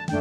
So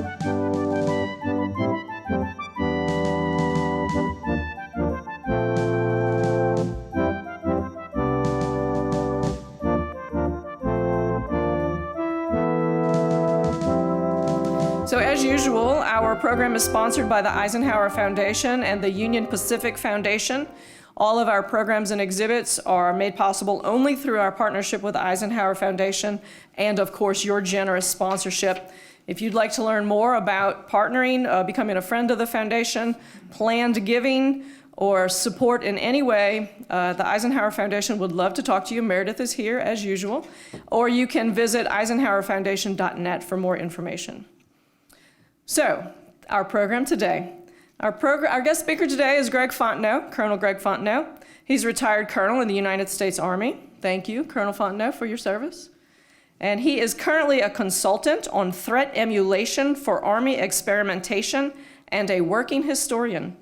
as usual, our program is sponsored by the Eisenhower Foundation and the Union Pacific Foundation. All of our programs and exhibits are made possible only through our partnership with the Eisenhower Foundation and, of course, your generous sponsorship. If you'd like to learn more about partnering, becoming a friend of the foundation, planned giving, or support in any way, the Eisenhower Foundation would love to talk to you. Meredith is here, as usual. Or you can visit eisenhowerfoundation.net for more information. So, our program today. Our guest speaker today is Greg Fontenot, Colonel Greg Fontenot. He's a retired colonel in the United States Army. Thank you, Colonel Fontenot, for your service. And he is currently a consultant on threat emulation for Army experimentation and a working historian.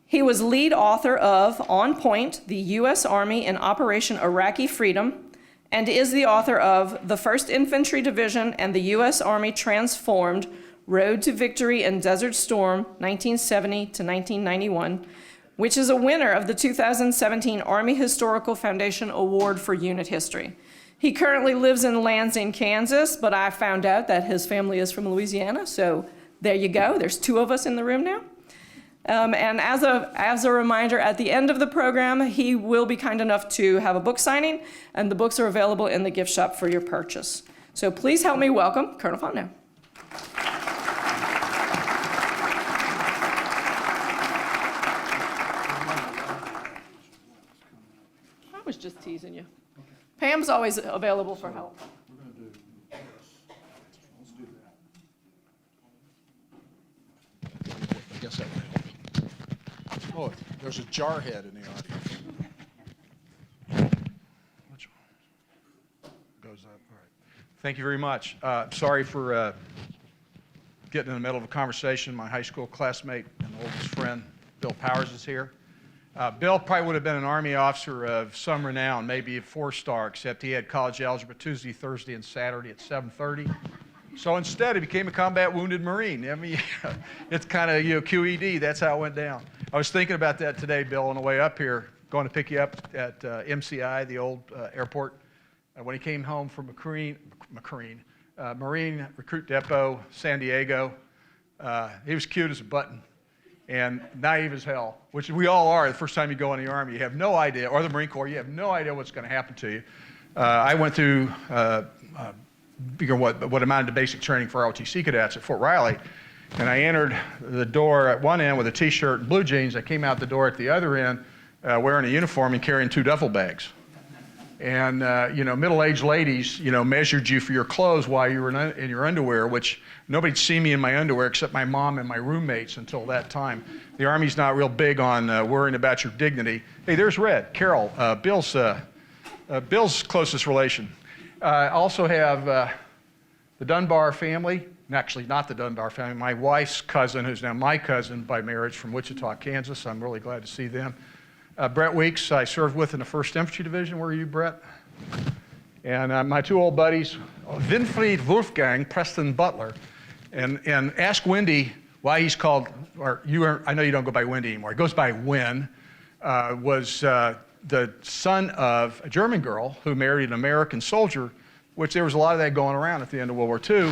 He was lead author of On Point, the U.S. Army in Operation Iraqi Freedom, and is the author of The 1st Infantry Division and the U.S. Army Transformed, Road to Victory in Desert Storm, 1970 to 1991, which is a winner of the 2017 Army Historical Foundation Award for Unit History. He currently lives in Lansing, Kansas, but I found out that his family is from Louisiana, so there you go. There's 2 of us in the room now. And as a reminder, at the end of the program, he will be kind enough to have a book signing, and the books are available in the gift shop for your purchase. So please help me welcome Colonel Fontenot. I was just teasing you. Pam's always available for help. We're going to do this. Let's do that. I guess that would help. Oh, there's a jar head in the audience. Which one goes up? All right. Thank you very much. Sorry for getting in the middle of a conversation. My high school classmate and oldest friend, Bill Powers, is here. Bill probably would have been an Army officer of some renown, maybe a 4-star, except he had college algebra Tuesday, Thursday, and Saturday at 7:30. So instead, he became a combat wounded Marine. I mean, it's kind of, QED, that's how it went down. I was thinking about that today, Bill, on the way up here, going to pick you up at MCI, the old airport. When he came home from Marine Recruit Depot, San Diego, he was cute as a button and naive as hell, which we all are the first time you go in the Army. You have no idea, or the Marine Corps, you have no idea what's going to happen to you. I went through what amounted to basic training for ROTC cadets at Fort Riley, and I entered the door at one end with a t-shirt and blue jeans. I came out the door at the other end wearing a uniform and carrying 2 duffel bags. And, middle-aged ladies, measured you for your clothes while you were in your underwear, which nobody'd see me in my underwear except my mom and my roommates until that time. The Army's not real big on worrying about your dignity. Hey, there's Red, Carol, Bill's closest relation. I also have the Dunbar family, actually not the Dunbar family, my wife's cousin, who's now my cousin by marriage from Wichita, Kansas. I'm really glad to see them. Brett Weeks, I served with in the 1st Infantry Division. Where are you, Brett? And my 2 old buddies, Winfried Wolfgang, Preston Butler, and ask Wendy why he's called, I know you don't go by Wendy anymore, he goes by Win, was the son of a German girl who married an American soldier, which there was a lot of that going around at the end of World War II.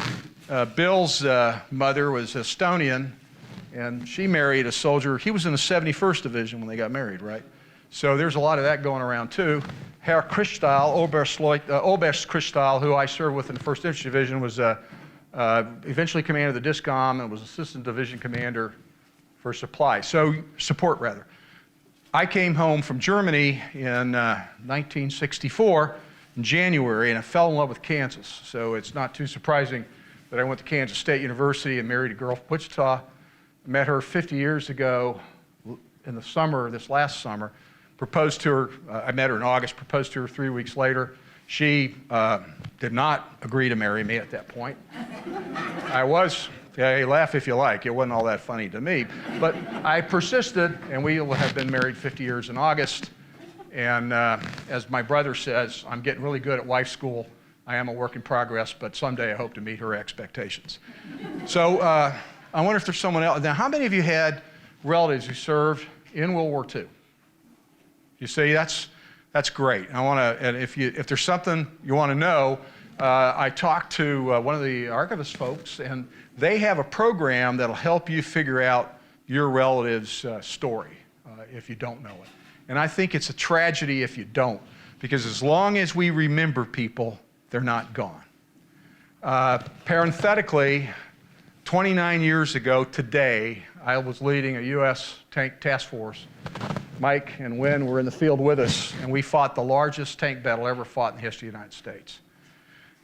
Bill's mother was Estonian, and she married a soldier. He was in the 71st Division when they got married, right? So there's a lot of that going around too. Herr Christal, Oberst Christal, who I served with in the 1st Infantry Division, was eventually commanded the DISCOM and was assistant division commander for support rather. I came home from Germany in 1964 in January, and I fell in love with Kansas. So it's not too surprising that I went to Kansas State University and married a girl from Wichita. I met her 50 years ago in the summer, this last summer. Proposed to her, I met her in August, proposed to her 3 weeks later. She did not agree to marry me at that point. Yeah, laugh if you like, it wasn't all that funny to me. But I persisted, and we have been married 50 years in August. And as my brother says, I'm getting really good at wife school. I am a work in progress, but someday I hope to meet her expectations. So I wonder if there's someone else. Now, how many of you had relatives who served in World War II? You see, that's great. And if there's something you want to know, I talked to one of the archivist folks, and they have a program that'll help you figure out your relative's story if you don't know it. And I think it's a tragedy if you don't, because as long as we remember people, they're not gone. Parenthetically, 29 years ago today, I was leading a U.S. tank task force. Mike and Wynn were in the field with us, and we fought the largest tank battle ever fought in the history of the United States.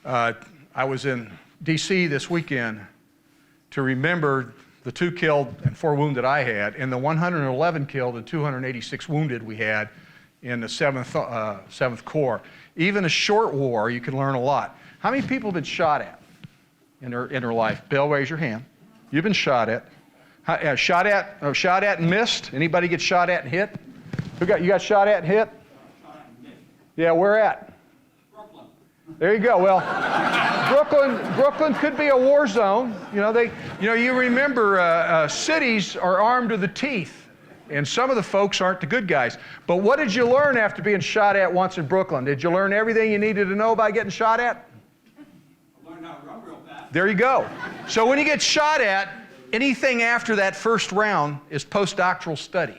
I was in D.C. this weekend to remember the 2 killed and 4 wounded I had, and the 111 killed and 286 wounded we had in the 7th Corps. Even a short war, you can learn a lot. How many people have been shot at in their life? Bill, raise your hand. You've been shot at. Shot at and missed? Anybody get shot at and hit? You got shot at and hit? Yeah, where at? Brooklyn. There you go. Well, Brooklyn could be a war zone. You remember cities are armed to the teeth. And some of the folks aren't the good guys. But what did you learn after being shot at once in Brooklyn? Did you learn everything you needed to know by getting shot at? I learned how to run real fast. There you go. So when you get shot at, anything after that first round is postdoctoral study.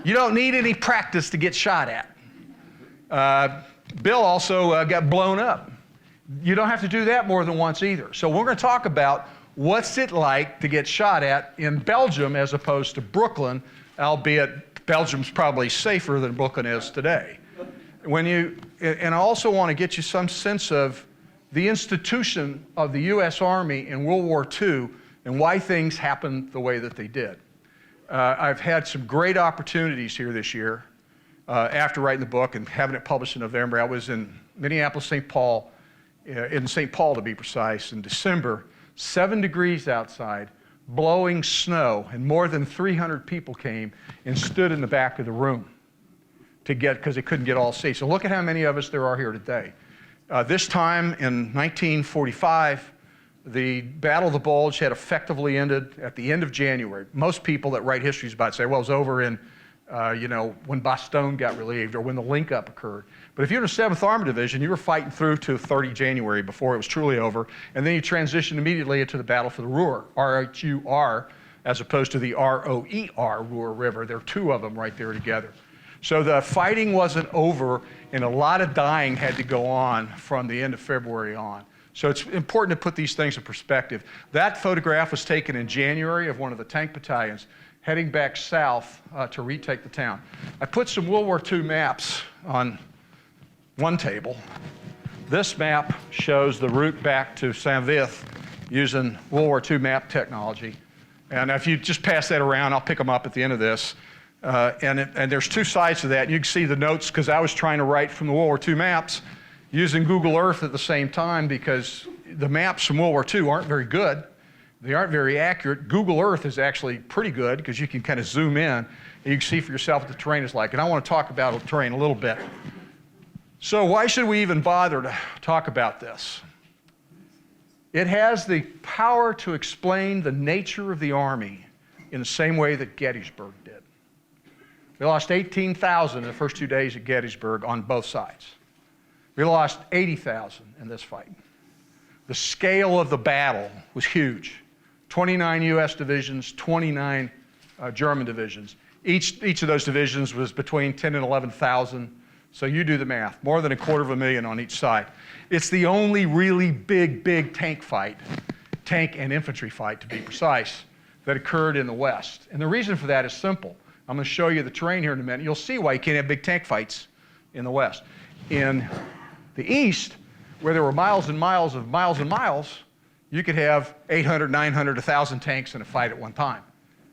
You don't need any practice to get shot at. Bill also got blown up. You don't have to do that more than once either. So we're going to talk about what's it like to get shot at in Belgium as opposed to Brooklyn, albeit Belgium's probably safer than Brooklyn is today. And I also want to get you some sense of the institution of the U.S. Army in World War II and why things happened the way that they did. I've had some great opportunities here this year after writing the book and having it published in November. I was in Minneapolis, St. Paul, in St. Paul to be precise, in December. 7 degrees outside, blowing snow, and more than 300 people came and stood in the back of the room because they couldn't get all seats. So look at how many of us there are here today. This time in 1945, the Battle of the Bulge had effectively ended at the end of January. Most people that write histories about it say, well, it was over in, when Bastogne got relieved or when the link-up occurred. But if you're in the 7th Armored Division, you were fighting through to 30 January before it was truly over, and then you transitioned immediately into the Battle for the Ruhr, R-H-U-R, as opposed to the R-O-E-R, Ruhr River. There are 2 of them right there together. So the fighting wasn't over, and a lot of dying had to go on from the end of February on. So it's important to put these things in perspective. That photograph was taken in January of one of the tank battalions heading back south to retake the town. I put some World War II maps on one table. This map shows the route back to St Vith using World War II map technology. And if you just pass that around, I'll pick them up at the end of this. And there's 2 sides to that. You can see the notes because I was trying to write from the World War II maps using Google Earth at the same time because the maps from World War II aren't very good. They aren't very accurate. Google Earth is actually pretty good because you can kind of zoom in and you can see for yourself what the terrain is like. And I want to talk about the terrain a little bit. So why should we even bother to talk about this? It has the power to explain the nature of the Army in the same way that Gettysburg did. We lost 18,000 in the first 2 days at Gettysburg on both sides. We lost 80,000 in this fight. The scale of the battle was huge. 29 U.S. divisions, 29 German divisions. Each of those divisions was between 10 and 11,000. So you do the math, more than 250,000 on each side. It's the only really big tank fight, tank and infantry fight to be precise, that occurred in the West. And the reason for that is simple. I'm going to show you the terrain here in a minute. You'll see why you can't have big tank fights in the West. In the East, where there were miles and miles of miles and miles, you could have 800, 900, 1,000 tanks in a fight at one time.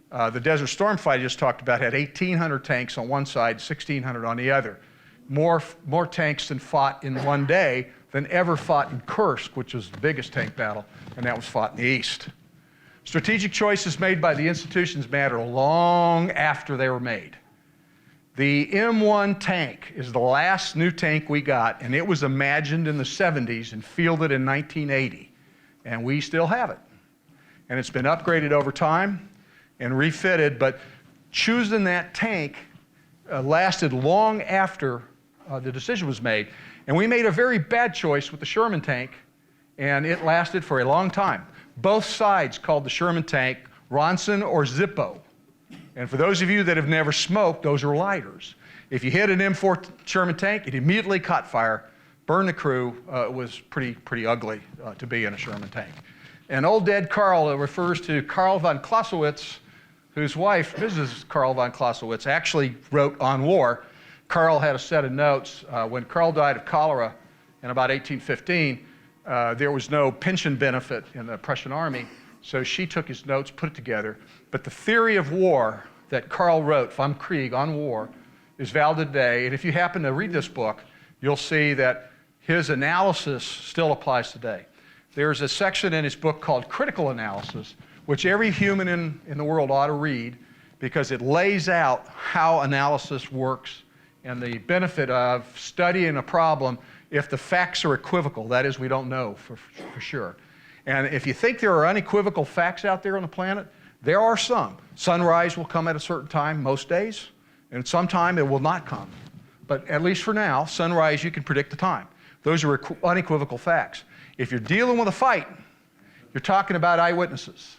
The Desert Storm fight I just talked about had 1,800 tanks on one side, 1,600 on the other. More tanks than fought in one day than ever fought in Kursk, which was the biggest tank battle, and that was fought in the East. Strategic choices made by the institutions matter long after they were made. The M1 tank is the last new tank we got, and it was imagined in the 70s and fielded in 1980, and we still have it. And it's been upgraded over time and refitted, but choosing that tank lasted long after the decision was made. And we made a very bad choice with the Sherman tank, and it lasted for a long time. Both sides called the Sherman tank Ronson or Zippo. And for those of you that have never smoked, those are lighters. If you hit an M4 Sherman tank, it immediately caught fire, burned the crew. It was pretty ugly to be in a Sherman tank. And old dead Carl refers to Carl von Clausewitz, whose wife, Mrs. Carl von Clausewitz, actually wrote on war. Carl had a set of notes. When Carl died of cholera in about 1815, there was no pension benefit in the Prussian army, so she took his notes, put it together. But the theory of war that Carl wrote, Vom Krieg, on war, is valid today. And if you happen to read this book, you'll see that his analysis still applies today. There's a section in his book called Critical Analysis, which every human in the world ought to read, because it lays out how analysis works and the benefit of studying a problem if the facts are equivocal. That is, we don't know for sure. And if you think there are unequivocal facts out there on the planet, there are some. Sunrise will come at a certain time most days, and sometime it will not come. But at least for now, sunrise, you can predict the time. Those are unequivocal facts. If you're dealing with a fight, you're talking about eyewitnesses.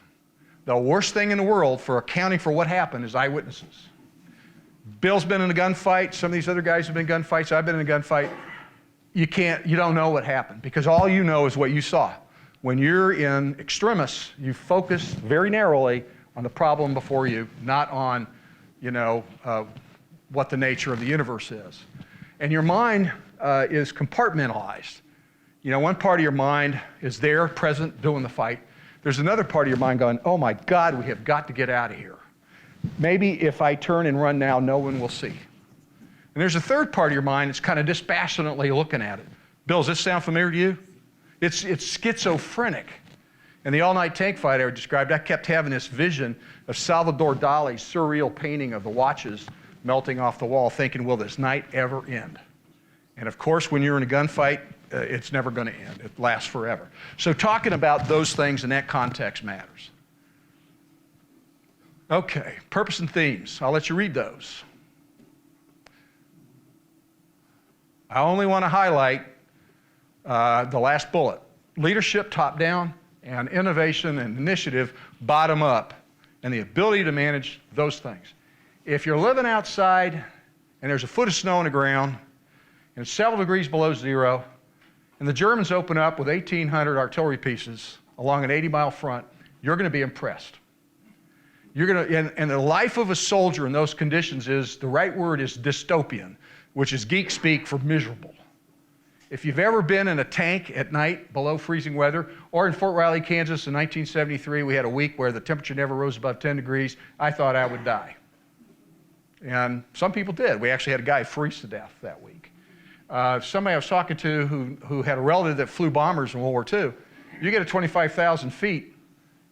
The worst thing in the world for accounting for what happened is eyewitnesses. Bill's been in a gunfight. Some of these other guys have been in gunfights. I've been in a gunfight. You don't know what happened, because all you know is what you saw. When you're in extremis, you focus very narrowly on the problem before you, not on, what the nature of the universe is. And your mind is compartmentalized. One part of your mind is there, present, doing the fight. There's another part of your mind going, oh my God, we have got to get out of here. Maybe if I turn and run now, no one will see. And there's a third part of your mind that's kind of dispassionately looking at it. Bill, does this sound familiar to you? It's schizophrenic. In the all-night tank fight I described, I kept having this vision of Salvador Dali's surreal painting of the watches melting off the wall, thinking, will this night ever end? And of course, when you're in a gunfight, it's never going to end. It lasts forever. So talking about those things in that context matters. Okay, purpose and themes. I'll let you read those. I only want to highlight the last bullet. Leadership top down, and innovation and initiative bottom up, and the ability to manage those things. If you're living outside and there's a foot of snow on the ground and it's several degrees below zero, and the Germans open up with 1,800 artillery pieces along an 80-mile front, you're going to be impressed. And the life of a soldier in those conditions the right word is dystopian, which is geek speak for miserable. If you've ever been in a tank at night below freezing weather, or in Fort Riley, Kansas in 1973, we had a week where the temperature never rose above 10 degrees, I thought I would die. And some people did. We actually had a guy freeze to death that week. Somebody I was talking to who had a relative that flew bombers in World War II, you get to 25,000 feet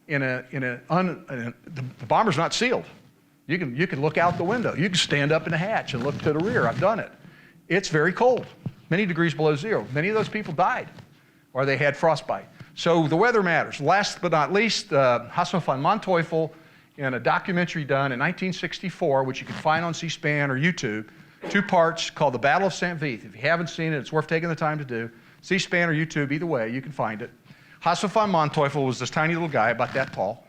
the bomber's not sealed. You can look out the window. You can stand up in the hatch and look to the rear. I've done it. It's very cold, many degrees below zero. Many of those people died, or they had frostbite. So the weather matters. Last but not least, Hasso von Manteuffel, in a documentary done in 1964, which you can find on C-SPAN or YouTube, 2 parts called The Battle of St Vith. If you haven't seen it, it's worth taking the time to do. C-SPAN or YouTube, either way, you can find it. Hasso von Manteuffel was this tiny little guy, about that tall,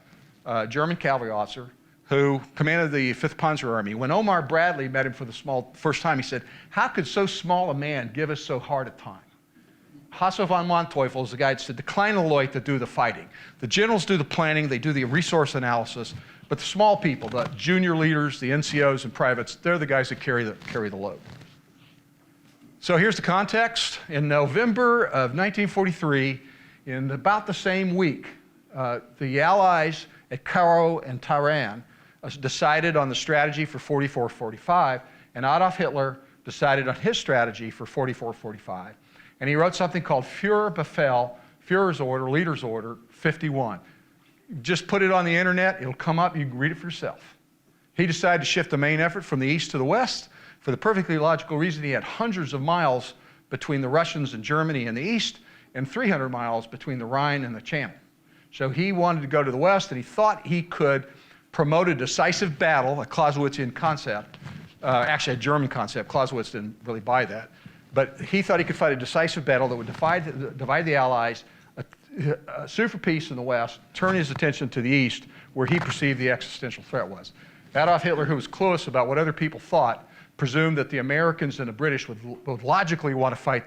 German cavalry officer, who commanded the 5th Panzer Army. When Omar Bradley met him for the first time, he said, how could so small a man give us so hard a time? Hasso von Manteuffel is the guy that said, the kleine Leute do the fighting. The generals do the planning, they do the resource analysis, but the small people, the junior leaders, the NCOs and privates, they're the guys that carry the load. So here's the context. In November of 1943, in about the same week, the Allies at Cairo and Tehran decided on the strategy for 44-45, and Adolf Hitler decided on his strategy for 44-45. And he wrote something called Führerbefehl, Führer's Order, Leader's Order 51. Just put it on the internet, it'll come up, you can read it for yourself. He decided to shift the main effort from the east to the west, for the perfectly logical reason he had hundreds of miles between the Russians and Germany in the east and 300 miles between the Rhine and the Channel. So he wanted to go to the west, and he thought he could promote a decisive battle, a Clausewitzian concept, actually a German concept. Clausewitz didn't really buy that. But he thought he could fight a decisive battle that would divide the Allies, sue for peace in the west, turn his attention to the east, where he perceived the existential threat was. Adolf Hitler, who was clueless about what other people thought, presumed that the Americans and the British would logically want to fight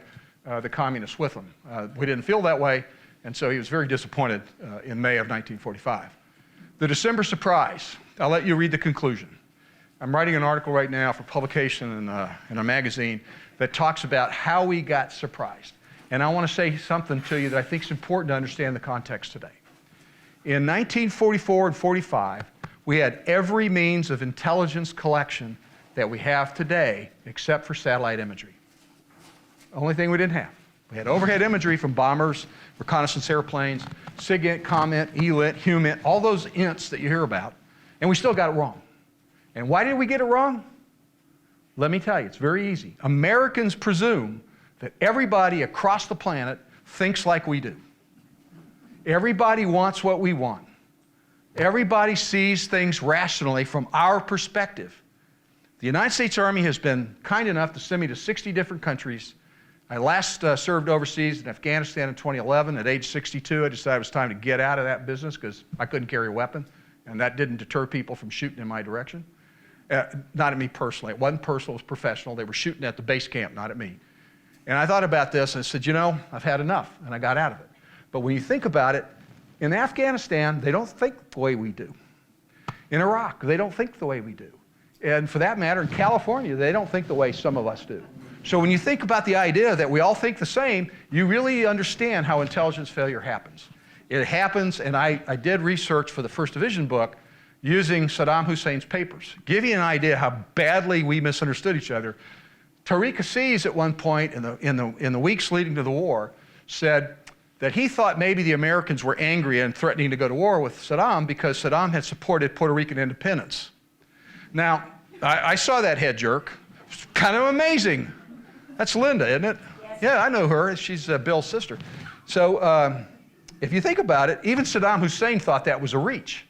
the communists with them. We didn't feel that way, and so he was very disappointed in May of 1945. The December surprise. I'll let you read the conclusion. I'm writing an article right now for publication in a magazine that talks about how we got surprised. And I want to say something to you that I think is important to understand the context today. In 1944 and 45, we had every means of intelligence collection that we have today, except for satellite imagery. Only thing we didn't have. We had overhead imagery from bombers, reconnaissance airplanes, SIGINT, COMINT, ELINT, HUMINT, all those INTs that you hear about, and we still got it wrong. And why did we get it wrong? Let me tell you, it's very easy. Americans presume that everybody across the planet thinks like we do. Everybody wants what we want. Everybody sees things rationally from our perspective. The United States Army has been kind enough to send me to 60 different countries. I last served overseas in Afghanistan in 2011. At age 62, I decided it was time to get out of that business because I couldn't carry a weapon, and that didn't deter people from shooting in my direction. Not at me personally. It wasn't personal, it was professional. They were shooting at the base camp, not at me. And I thought about this and I said, you know, I've had enough, and I got out of it. But when you think about it, in Afghanistan, they don't think the way we do. In Iraq, they don't think the way we do. And for that matter, in California, they don't think the way some of us do. So when you think about the idea that we all think the same, you really understand how intelligence failure happens. It happens, and I did research for the First Division book using Saddam Hussein's papers. Give you an idea how badly we misunderstood each other. Tariq Aziz at one point in the weeks leading to the war said that he thought maybe the Americans were angry and threatening to go to war with Saddam because Saddam had supported Puerto Rican independence. Now, I saw that head jerk. It's kind of amazing. That's Linda, isn't it? Yes. Yeah, I know her. She's Bill's sister. So if you think about it, even Saddam Hussein thought that was a reach.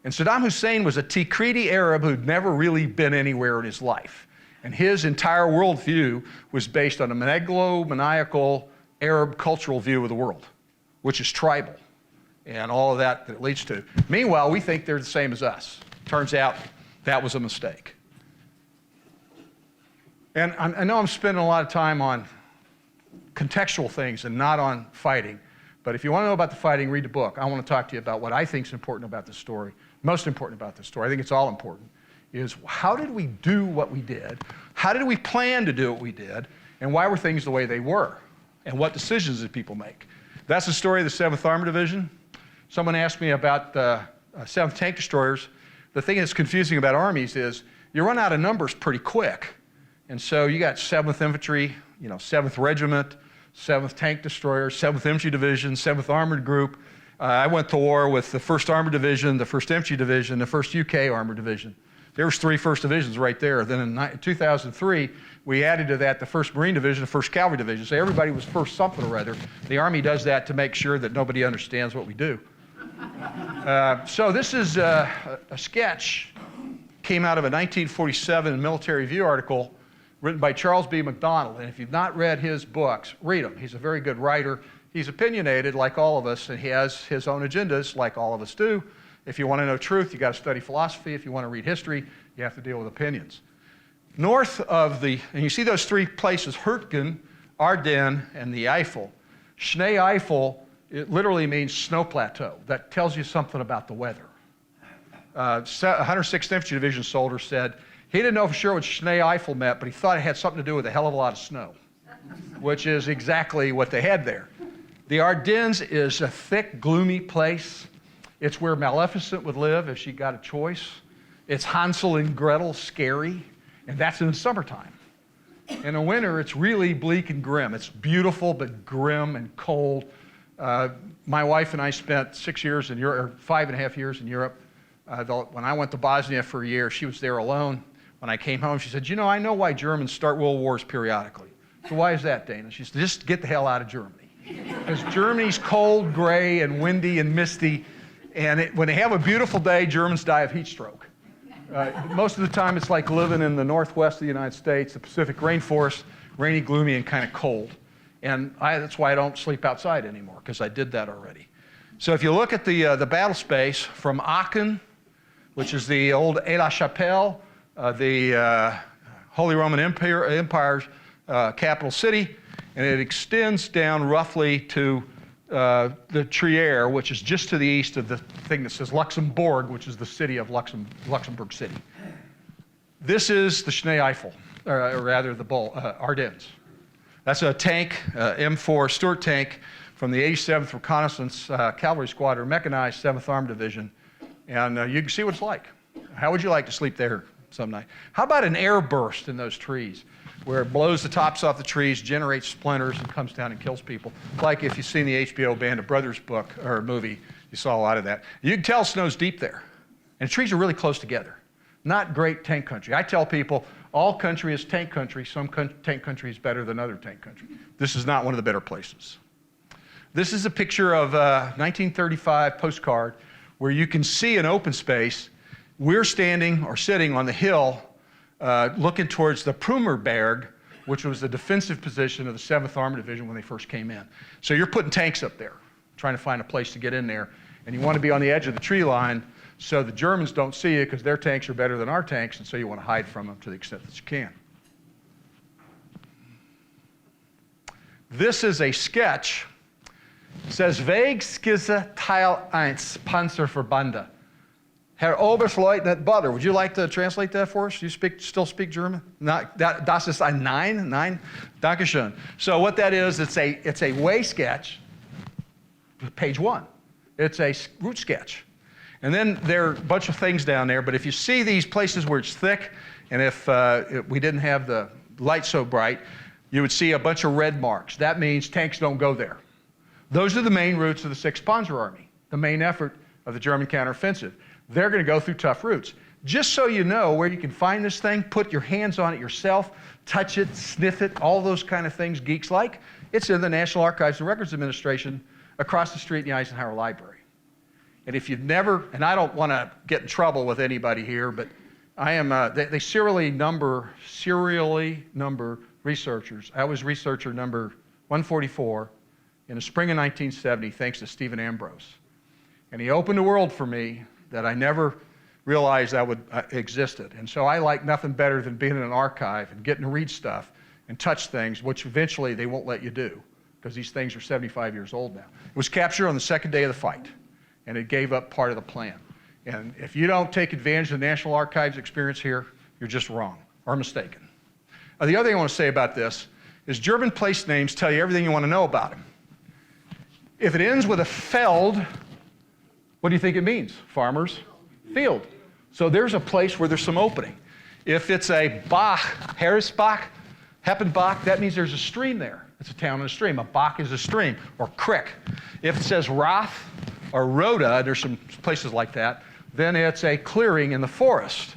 And Saddam Hussein was a Tikriti Arab who'd never really been anywhere in his life. And his entire worldview was based on a megalomaniacal Arab cultural view of the world, which is tribal, and all of that it leads to. Meanwhile, we think they're the same as us. Turns out that was a mistake. And I know I'm spending a lot of time on contextual things and not on fighting, but if you want to know about the fighting, read the book. I want to talk to you about what I think is important about this story, most important about this story. I think it's all important, is how did we do what we did? How did we plan to do what we did? And why were things the way they were? And what decisions did people make? That's the story of the 7th Armored Division. Someone asked me about the 7th Tank Destroyers. The thing that's confusing about armies is you run out of numbers pretty quick. And so you got 7th Infantry, 7th Regiment, 7th Tank Destroyer, 7th Infantry Division, 7th Armored Group. I went to war with the 1st Armored Division, the 1st Infantry Division, the 1st UK Armored Division. There was 3 1st Divisions right there. Then in 2003, we added to that the 1st Marine Division, the 1st Cavalry Division. So everybody was 1st something or other. The Army does that to make sure that nobody understands what we do. So this is a sketch, came out of a 1947 Military Review article written by Charles B. McDonald. And if you've not read his books, read them. He's a very good writer. He's opinionated like all of us, and he has his own agendas like all of us do. If you want to know truth, you got to study philosophy. If you want to read history, you have to deal with opinions. North of and you see those 3 places, Hurtgen, Ardennes, and the Eifel. Schnee Eifel, it literally means snow plateau. That tells you something about the weather. 106th Infantry Division soldier said he didn't know for sure what Schnee Eifel meant, but he thought it had something to do with a hell of a lot of snow, which is exactly what they had there. The Ardennes is a thick, gloomy place. It's where Maleficent would live if she got a choice. It's Hansel and Gretel scary, and that's in the summertime. In the winter, it's really bleak and grim. It's beautiful, but grim and cold. My wife and I spent 6 years in Europe, or 5.5 years in Europe. When I went to Bosnia for a year, she was there alone. when I came home. She said, you know, I know why Germans start world wars periodically. So why is that, Dana? She said, just get the hell out of Germany. Because Germany's cold, gray, and windy, and misty. And when they have a beautiful day, Germans die of heat stroke. Most of the time, it's like living in the northwest of the United States, the Pacific rainforest, rainy, gloomy, and kind of cold. And that's why I don't sleep outside anymore, because I did that already. So if you look at the battle space from Aachen, which is the old Aix-la-Chapelle, the Holy Roman Empire's capital city, and it extends down roughly to the Trier, which is just to the east of the thing that says Luxembourg, which is the city of Luxembourg City. This is the Schnee Eifel, or rather the Ardennes. That's a tank, M4 Stuart tank from the 87th Reconnaissance Cavalry Squadron, mechanized 7th Armored Division, and you can see what it's like. How would you like to sleep there some night? How about an air burst in those trees, where it blows the tops off the trees, generates splinters, and comes down and kills people? Like if you've seen the HBO Band of Brothers book or movie, you saw a lot of that. You can tell snow's deep there, and the trees are really close together. Not great tank country. I tell people, all country is tank country. Some tank country is better than other tank country. This is not one of the better places. This is a picture of a 1935 postcard where you can see an open space. We're standing or sitting on the hill looking towards the Prumerberg, which was the defensive position of the 7th Armored Division when they first came in. So you're putting tanks up there, trying to find a place to get in there, and you want to be on the edge of the tree line so the Germans don't see you, because their tanks are better than our tanks, and so you want to hide from them to the extent that you can. This is a sketch. It says, Wegskizze Teil 1, Panzerverbände. Herr Oberstleutnant Butter, would you like to translate that for us? Do you still speak German? Das ist ein Nein? Nein? Dankeschön. So what that is, it's a way sketch, page 1. It's a route sketch. And then there are a bunch of things down there, but if you see these places where it's thick, and if we didn't have the light so bright, you would see a bunch of red marks. That means tanks don't go there. Those are the main routes of the 6th Panzer Army, the main effort of the German counteroffensive. They're going to go through tough routes. Just so you know where you can find this thing, put your hands on it yourself, touch it, sniff it, all those kind of things geeks like. It's in the National Archives and Records Administration across the street in the Eisenhower Library. And if you've never, and I don't want to get in trouble with anybody here, but I am, they serially number researchers. I was researcher number 144 in the spring of 1970, thanks to Stephen Ambrose. And he opened a world for me that I never realized existed. And so I like nothing better than being in an archive and getting to read stuff and touch things, which eventually they won't let you do, because these things are 75 years old now. It was captured on the 2nd day of the fight, and it gave up part of the plan. And if you don't take advantage of the National Archives experience here, you're just wrong or mistaken. The other thing I want to say about this is German place names tell you everything you want to know about them. If it ends with a Feld, what do you think it means? Farmer's field. So there's a place where there's some opening. If it's a Bach, Harrisbach, Heppenbach, that means there's a stream there. It's a town and a stream. A Bach is a stream or creek. If it says Roth or Rhoda, there's some places like that, then it's a clearing in the forest.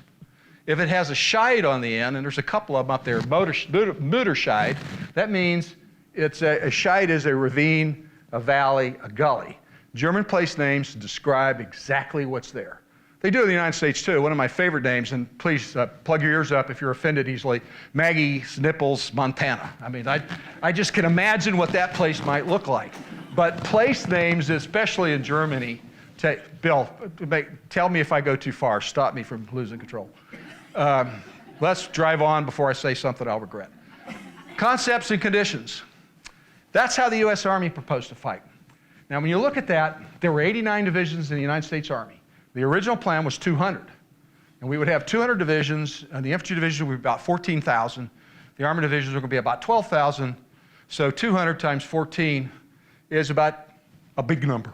If it has a Scheid on the end, and there's a couple of them up there, Mutterscheid, that means it's a Scheid is a ravine, a valley, a gully. German place names describe exactly what's there. They do in the United States too. One of my favorite names, and please plug your ears up if you're offended easily, Maggie's Nipples, Montana. I mean, I just can imagine what that place might look like. But place names, especially in Germany, Bill, tell me if I go too far. Stop me from losing control. Let's drive on before I say something I'll regret. Concepts and conditions. That's how the U.S. Army proposed to fight. Now, when you look at that, there were 89 divisions in the United States Army. The original plan was 200. And we would have 200 divisions, and the infantry division would be about 14,000. The armored divisions were going to be about 12,000. So 200 times 14 is about a big number.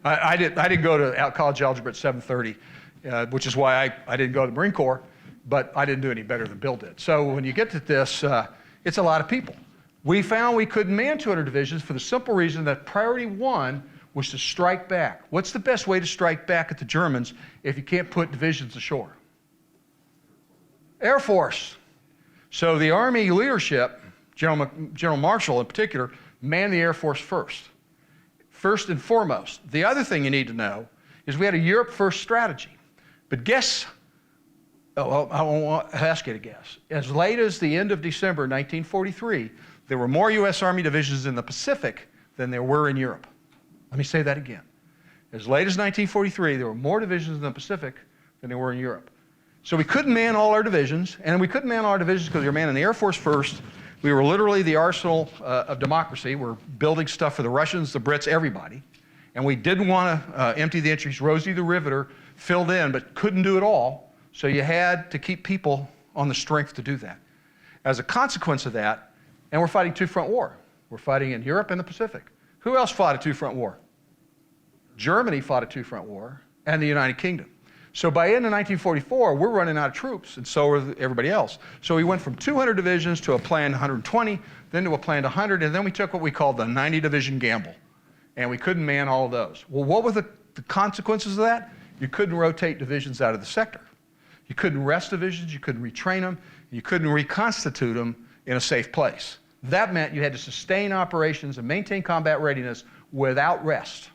I didn't go to college algebra at 7:30, which is why I didn't go to the Marine Corps, but I didn't do any better than Bill did. So when you get to this, it's a lot of people. We found we couldn't man 200 divisions for the simple reason that priority 1 was to strike back. What's the best way to strike back at the Germans if you can't put divisions ashore? Air Force. So the Army leadership, General Marshall in particular, manned the Air Force first and foremost. The other thing you need to know is we had a Europe first strategy. But guess, I won't ask you to guess. As late as the end of December 1943, there were more U.S. Army divisions in the Pacific than there were in Europe. Let me say that again. As late as 1943, there were more divisions in the Pacific than there were in Europe. So we couldn't man all our divisions, and we couldn't man all our divisions because we were manning the Air Force first. We were literally the arsenal of democracy. We're building stuff for the Russians, the Brits, everybody. And we didn't want to empty the entries. Rosie the Riveter filled in, but couldn't do it all. So you had to keep people on the strength to do that. As a consequence of that, and we're fighting two-front war. We're fighting in Europe and the Pacific. Who else fought a two-front war? Germany fought a two-front war, and the United Kingdom. So by the end of 1944, we're running out of troops, and so are everybody else. So we went from 200 divisions to a planned 120, then to a planned 100, and then we took what we called the 90-division gamble. And we couldn't man all of those. Well, what were the consequences of that? You couldn't rotate divisions out of the sector. You couldn't rest divisions, you couldn't retrain them, you couldn't reconstitute them in a safe place. That meant you had to sustain operations and maintain combat readiness without rest.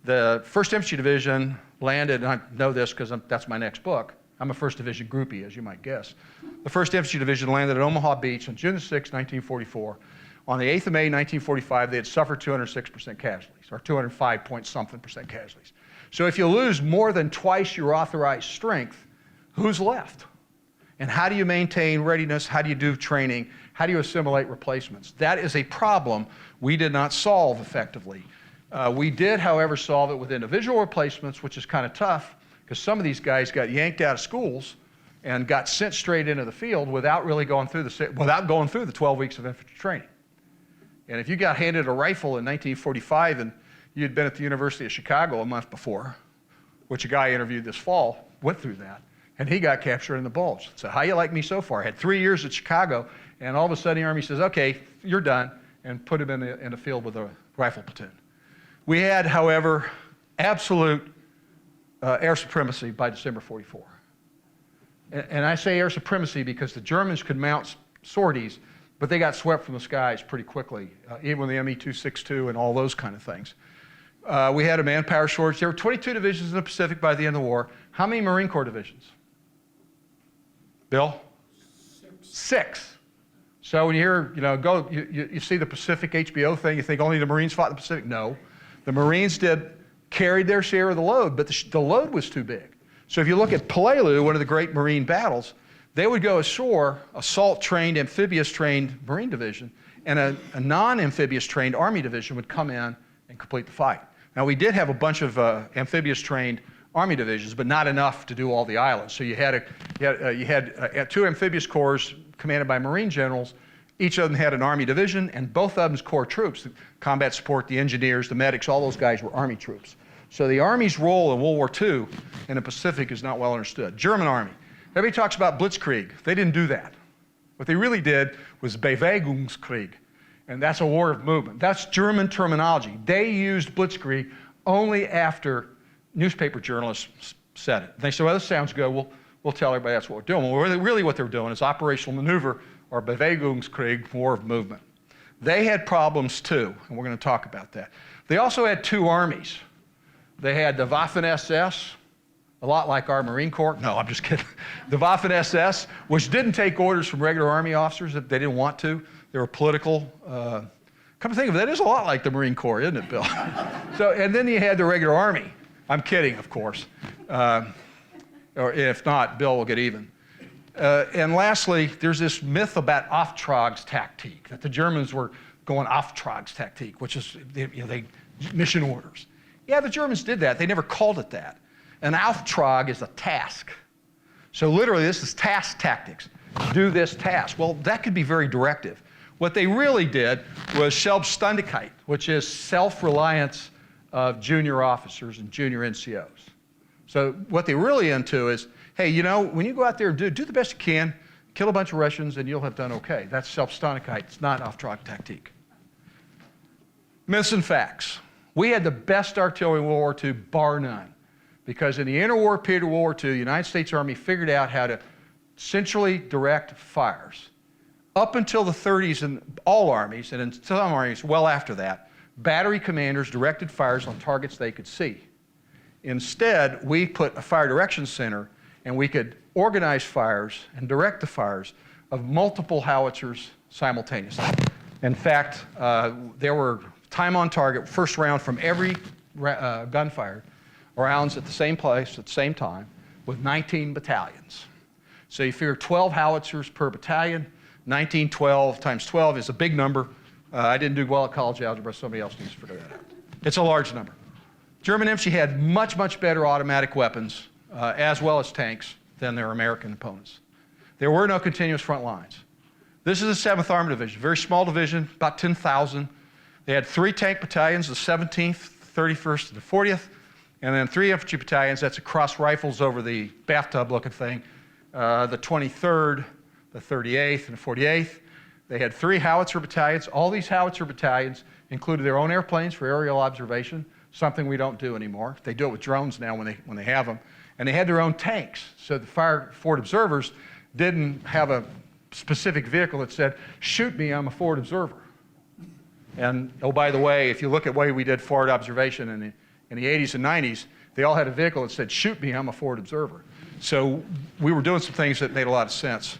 The 1st Infantry Division landed, and I know this because that's my next book. I'm a 1st Division groupie, as you might guess. The 1st Infantry Division landed at Omaha Beach on June 6, 1944. On the 8th of May, 1945, they had suffered 206% casualties, or 205-point-something% casualties. So if you lose more than twice your authorized strength, who's left? And how do you maintain readiness? How do you do training? How do you assimilate replacements? That is a problem we did not solve effectively. We did, however, solve it with individual replacements, which is kind of tough because some of these guys got yanked out of schools and got sent straight into the field without really going through the 12 weeks of infantry training. And if you got handed a rifle in 1945 and you'd been at the University of Chicago a month before, which a guy interviewed this fall went through that, and he got captured in the Bulge. So how you like me so far? I had 3 years at Chicago, and all of a sudden the Army says, okay, you're done, and put him in the field with a rifle platoon. We had, however, absolute air supremacy by December 44. And I say air supremacy because the Germans could mount sorties, but they got swept from the skies pretty quickly, even with the ME-262 and all those kind of things. We had a manpower shortage. There were 22 divisions in the Pacific by the end of the war. How many Marine Corps divisions? Bill? 6. So when you hear, you see the Pacific HBO thing, you think only the Marines fought in the Pacific. No. The Marines carried their share of the load, but the load was too big. So if you look at Peleliu, one of the great Marine battles, they would go ashore, assault-trained, amphibious-trained Marine division, and a non-amphibious-trained Army division would come in and complete the fight. Now, we did have a bunch of amphibious-trained Army divisions, but not enough to do all the islands. So you had 2 amphibious corps commanded by Marine generals. Each of them had an Army division, and both of them's core troops, the combat support, the engineers, the medics, all those guys were Army troops. So the Army's role in World War II in the Pacific is not well understood. German Army. Everybody talks about Blitzkrieg. They didn't do that. What they really did was Bewegungskrieg, and that's a war of movement. That's German terminology. They used Blitzkrieg only after newspaper journalists said it. They said, well, this sounds good. We'll tell everybody that's what we're doing. Well, really what they were doing is operational maneuver, or Bewegungskrieg, war of movement. They had problems too, and we're going to talk about that. They also had 2 armies. They had the Waffen-SS, a lot like our Marine Corps. No, I'm just kidding. The Waffen-SS, which didn't take orders from regular Army officers if they didn't want to. They were political. Come to think of it, that is a lot like the Marine Corps, isn't it, Bill? And then you had the regular Army. I'm kidding, of course. Or if not, Bill will get even. And lastly, there's this myth about Auftragstaktik, that the Germans were going Auftragstaktik, which is mission orders. Yeah, the Germans did that. They never called it that. An Auftrag is a task. So literally, this is task tactics. Do this task. Well, that could be very directive. What they really did was Selbstständigkeit, which is self-reliance of junior officers and junior NCOs. So what they're really into is, hey, when you go out there and do the best you can, kill a bunch of Russians, and you'll have done okay. That's Selbstständigkeit. It's not Auftragtaktik. Myths and facts. We had the best artillery in World War II, bar none. Because in the interwar period of World War II, the United States Army figured out how to centrally direct fires. Up until the 30s in all armies, and in some armies well after that, battery commanders directed fires on targets they could see. Instead, we put a fire direction center, and we could organize fires and direct the fires of multiple howitzers simultaneously. In fact, there were time on target, first round from every gun fired, rounds at the same place at the same time with 19 battalions. So you figure 12 howitzers per battalion, 1912 times 12 is a big number. I didn't do well at college algebra, somebody else needs to figure that out. It's a large number. German infantry had much, much better automatic weapons, as well as tanks, than their American opponents. There were no continuous front lines. This is the 7th Armored Division, very small division, about 10,000. They had 3 tank battalions, the 17th, 31st, and the 40th, and then 3 infantry battalions, that's across rifles over the bathtub-looking thing, the 23rd, the 38th, and the 48th. They had 3 howitzer battalions. All these howitzer battalions included their own airplanes for aerial observation, something we don't do anymore. They do it with drones now when they have them. And they had their own tanks, so the forward observers didn't have a specific vehicle that said, shoot me, I'm a forward observer. And oh, by the way, if you look at the way we did forward observation in the 80s and 90s, they all had a vehicle that said, shoot me, I'm a forward observer. So we were doing some things that made a lot of sense.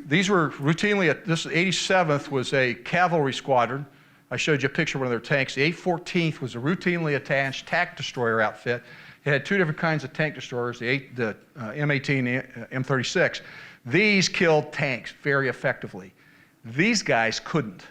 These were routinely, this 87th was a cavalry squadron. I showed you a picture of one of their tanks. The 814th was a routinely attached tank destroyer outfit. It had 2 different kinds of tank destroyers, the M18 and M36. These killed tanks very effectively. These guys couldn't.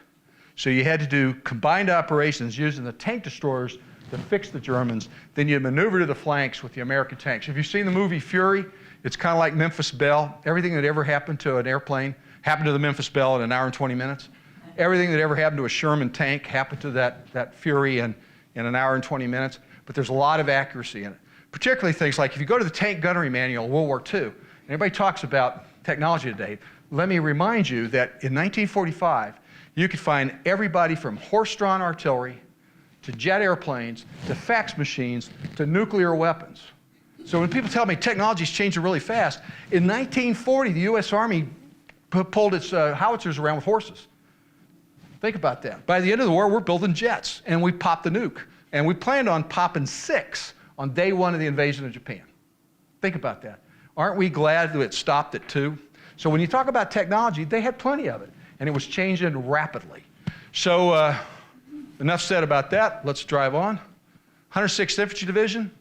So you had to do combined operations using the tank destroyers to fix the Germans. Then you maneuver to the flanks with the American tanks. If you've seen the movie Fury, it's kind of like Memphis Belle. Everything that ever happened to an airplane happened to the Memphis Belle in 1 hour and 20 minutes. Everything that ever happened to a Sherman tank happened to that Fury in 1 hour and 20 minutes. But there's a lot of accuracy in it. Particularly things like if you go to the tank gunnery manual of World War II, and everybody talks about technology today, let me remind you that in 1945, you could find everybody from horse-drawn artillery to jet airplanes to fax machines to nuclear weapons. So when people tell me technology's changing really fast, in 1940, the U.S. Army pulled its howitzers around with horses. Think about that. By the end of the war, we're building jets, and we popped the nuke. And we planned on popping 6 on day 1 of the invasion of Japan. Think about that. Aren't we glad that it stopped at 2? So when you talk about technology, they had plenty of it, and it was changing rapidly. So enough said about that. Let's drive on. 106th Infantry Division,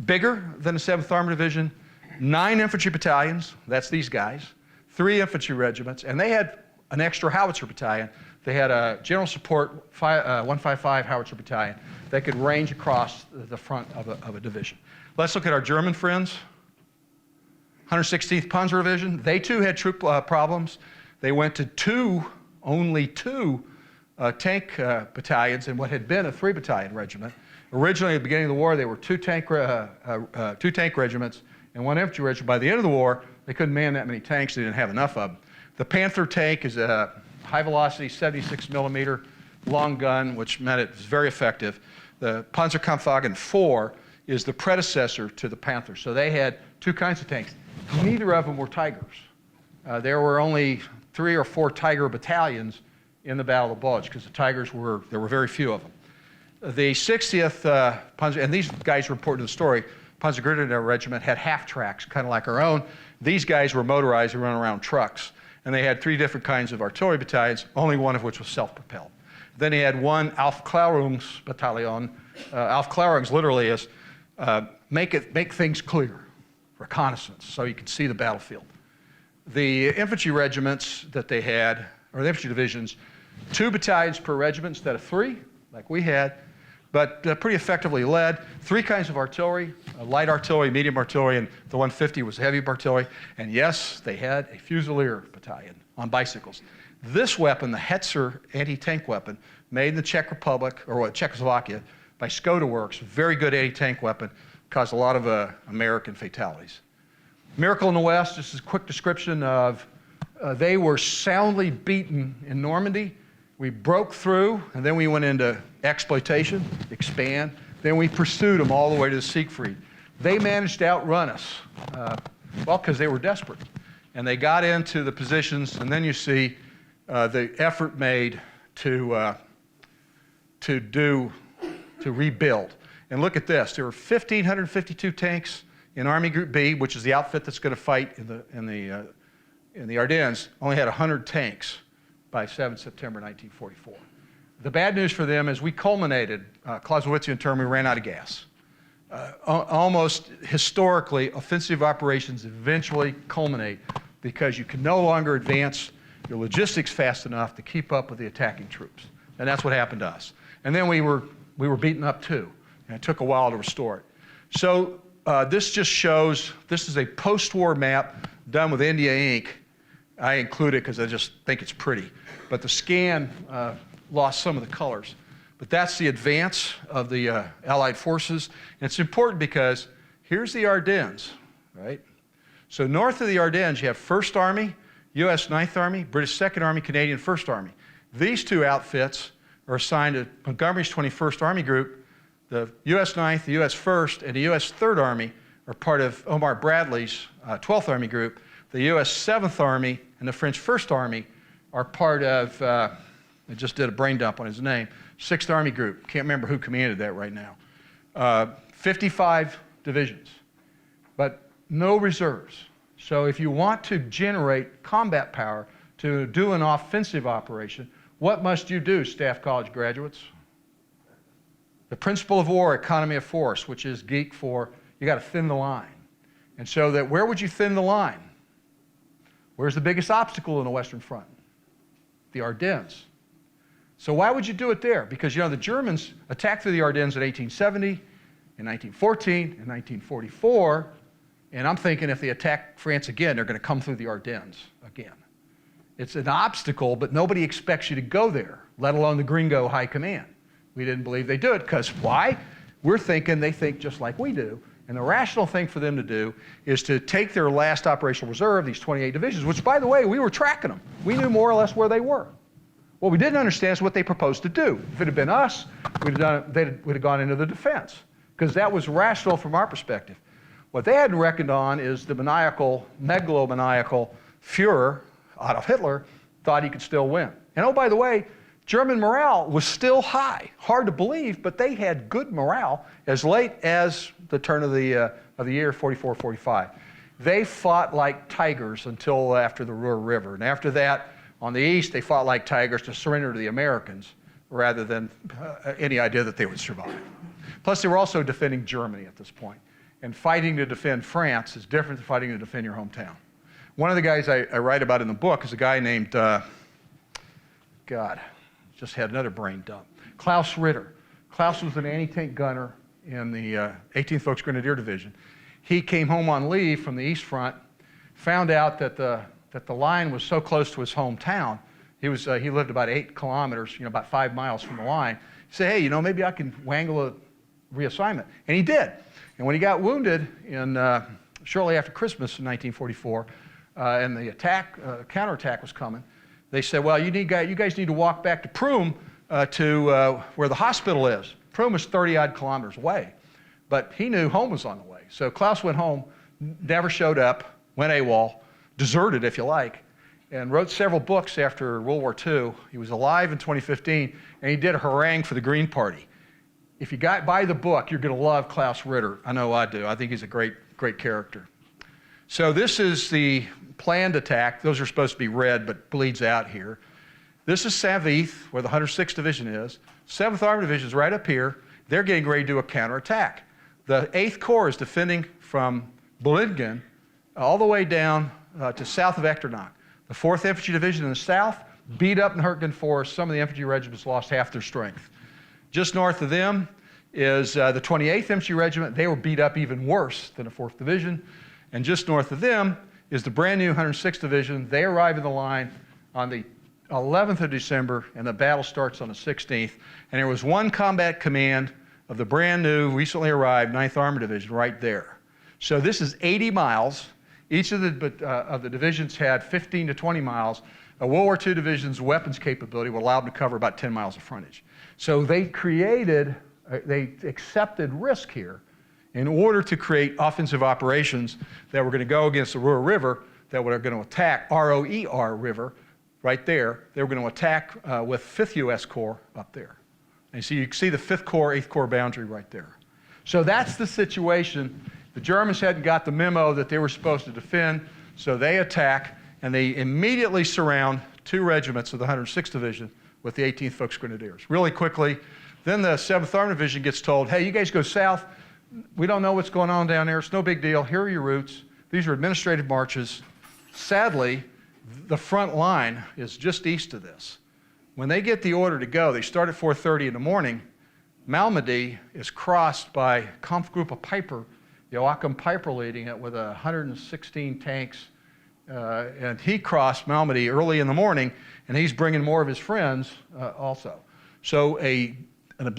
bigger than the 7th Armored Division, 9 infantry battalions, that's these guys, 3 infantry regiments, and they had an extra howitzer battalion. They had a general support 155 howitzer battalion that could range across the front of a division. Let's look at our German friends. 116th Panzer Division, they too had troop problems. They went to only two tank battalions in what had been a 3-battalion regiment. Originally, at the beginning of the war, they were two tank regiments and 1 infantry regiment. By the end of the war, they couldn't man that many tanks. They didn't have enough of them. The Panther tank is a high-velocity 76mm long gun, which meant it was very effective. The Panzerkampfwagen 4 is the predecessor to the Panther. So they had 2 kinds of tanks. Neither of them were Tigers. There were only 3 or 4 Tiger battalions in the Battle of Bulge, because the Tigers there were very few of them. The 60th Panzer, and these guys were important to the story, Panzergrenadier Regiment had half tracks, kind of like our own. These guys were motorized and run around trucks. And they had 3 different kinds of artillery battalions, only one of which was self-propelled. Then they had 1 Aufklärungsbataillon. Aufklärungs literally is make things clear, reconnaissance, so you could see the battlefield. The infantry regiments that they had, or the infantry divisions, 2 battalions per regiment instead of 3, like we had, but pretty effectively led. 3 kinds of artillery, light artillery, medium artillery, and the 150 was heavy artillery. And yes, they had a Fusilier battalion on bicycles. This weapon, the Hetzer anti-tank weapon, made in the Czech Republic, or Czechoslovakia, by Skoda Works, very good anti-tank weapon, caused a lot of American fatalities. Miracle in the West, just a quick description of, they were soundly beaten in Normandy. We broke through, and then we went into exploitation, expand. Then we pursued them all the way to the Siegfried. They managed to outrun us, well, because they were desperate. and they got into the positions, and then you see the effort made to rebuild. And look at this. There were 1,552 tanks in Army Group B, which is the outfit that's going to fight in the Ardennes. Only had 100 tanks by 7 September 1944. The bad news for them is we culminated, Clausewitzian term, we ran out of gas. Almost historically, offensive operations eventually culminate because you can no longer advance your logistics fast enough to keep up with the attacking troops. And that's what happened to us. And then we were beaten up too, and it took a while to restore it. So this just shows, this is a post-war map done with India ink. I include it because I just think it's pretty. But the scan lost some of the colors. But that's the advance of the Allied forces. And it's important because here's the Ardennes, right? So north of the Ardennes, you have 1st Army, U.S. 9th Army, British 2nd Army, Canadian 1st Army. These two outfits are assigned to Montgomery's 21st Army Group. The U.S. 9th, the U.S. 1st, and the U.S. 3rd Army are part of Omar Bradley's 12th Army Group. The U.S. 7th Army and the French 1st Army are part of, I just did a brain dump on his name, 6th Army Group. Can't remember who commanded that right now. 55 divisions, but no reserves. So if you want to generate combat power to do an offensive operation, what must you do, Staff College graduates? The principle of war, economy of force, which is geek for you got to thin the line. And so that where would you thin the line? Where's the biggest obstacle in the Western Front? The Ardennes. So why would you do it there? Because, you know, the Germans attacked through the Ardennes in 1870, in 1914, in 1944, and I'm thinking if they attack France again, they're going to come through the Ardennes again. It's an obstacle, but nobody expects you to go there, let alone the Gringo High Command. We didn't believe they'd do it, because why? We're thinking they think just like we do, and the rational thing for them to do is to take their last operational reserve, these 28 divisions, which, by the way, we were tracking them. We knew more or less where they were. What we didn't understand is what they proposed to do. If it had been us, we'd have gone into the defense, because that was rational from our perspective. What they hadn't reckoned on is the megalomaniacal Führer, Adolf Hitler, thought he could still win. And oh, by the way, German morale was still high. Hard to believe, but they had good morale as late as the turn of the year 44, 45. They fought like tigers until after the Ruhr River. And after that, on the east, they fought like tigers to surrender to the Americans rather than any idea that they would survive. Plus, they were also defending Germany at this point. And fighting to defend France is different than fighting to defend your hometown. One of the guys I write about in the book is a guy named, just had another brain dump, Klaus Ritter. Klaus was an anti-tank gunner in the 18th Volksgrenadier Division. He came home on leave from the East Front, found out that the line was so close to his hometown. He lived about 8 kilometers, about 5 miles from the line. He said, hey, maybe I can wangle a reassignment. And he did. And when he got wounded shortly after Christmas in 1944, and the counterattack was coming, they said, well, you guys need to walk back to Prüm to where the hospital is. Prüm is 30-odd kilometers away. But he knew home was on the way. So Klaus went home, never showed up, went AWOL, deserted, if you like, and wrote several books after World War II. He was alive in 2015, and he did a harangue for the Green Party. If you buy the book, you're going to love Klaus Ritter. I know I do. I think he's a great character. So this is the planned attack. Those are supposed to be red, but bleeds out here. This is St Vith, where the 106th Division is. 7th Army Division is right up here. They're getting ready to do a counterattack. The 8th Corps is defending from Bulge all the way down to south of Echternach. The 4th Infantry Division in the south, beat up in Hurtgen Forest. Some of the infantry regiments lost half their strength. Just north of them is the 28th Infantry Regiment. They were beat up even worse than the 4th Division. And just north of them is the brand new 106th Division. They arrive in the line on the 11th of December, and the battle starts on the 16th. And there was one combat command of the brand new, recently arrived 9th Armored Division right there. So this is 80 miles. Each of the divisions had 15 to 20 miles. A World War II division's weapons capability would allow them to cover about 10 miles of frontage. So they accepted risk here in order to create offensive operations that were going to go against the Ruhr River that were going to attack ROER River right there. They were going to attack with 5th U.S. Corps up there. And so you can see the 5th Corps, 8th Corps boundary right there. So that's the situation. The Germans hadn't got the memo that they were supposed to defend, so they attack, and they immediately surround 2 regiments of the 106th Division with the 18th Volks Grenadiers. Really quickly, then the 7th Armored Division gets told, hey, you guys go south. We don't know what's going on down there. It's no big deal. Here are your routes. These are administrative marches. Sadly, the front line is just east of this. When they get the order to go, they start at 4:30 in the morning. Malmedy is crossed by Kampfgruppe Piper, Joachim Piper leading it with 116 tanks. And he crossed Malmedy early in the morning, and he's bringing more of his friends also. So an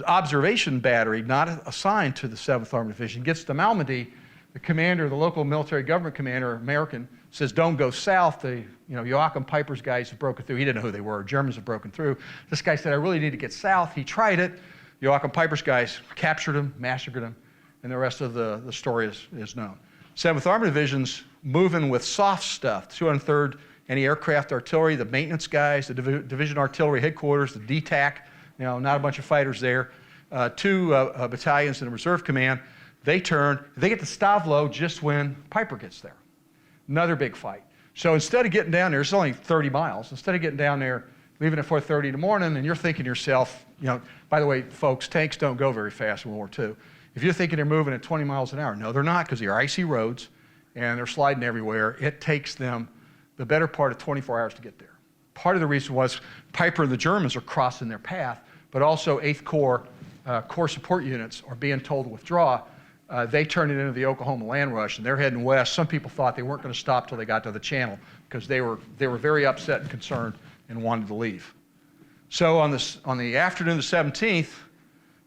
observation battery, not assigned to the 7th Armored Division, gets to Malmedy. The commander, the local military government commander, American, says, don't go south. Joachim Piper's guys have broken through. He didn't know who they were. Germans have broken through. This guy said, I really need to get south. He tried it. Joachim Piper's guys captured him, massacred him, and the rest of the story is known. 7th Armored Division's moving with soft stuff. 203rd Anti-Aircraft Artillery, the maintenance guys, the Division Artillery Headquarters, the DTAC, not a bunch of fighters there. 2 battalions in the Reserve Command. They turn. They get to Stavlo just when Piper gets there. Another big fight. So instead of getting down there, it's only 30 miles. Instead of getting down there, leaving at 4:30 in the morning, and you're thinking to yourself, by the way, folks, tanks don't go very fast in World War II. If you're thinking they're moving at 20 miles an hour, no, they're not, because they're icy roads, and they're sliding everywhere. It takes them the better part of 24 hours to get there. Part of the reason was Piper and the Germans are crossing their path, but also 8th Corps Corps support units are being told to withdraw. They turn it into the Oklahoma land rush, and they're heading west. Some people thought they weren't going to stop till they got to the channel because they were very upset and concerned and wanted to leave. So on the afternoon of the 17th,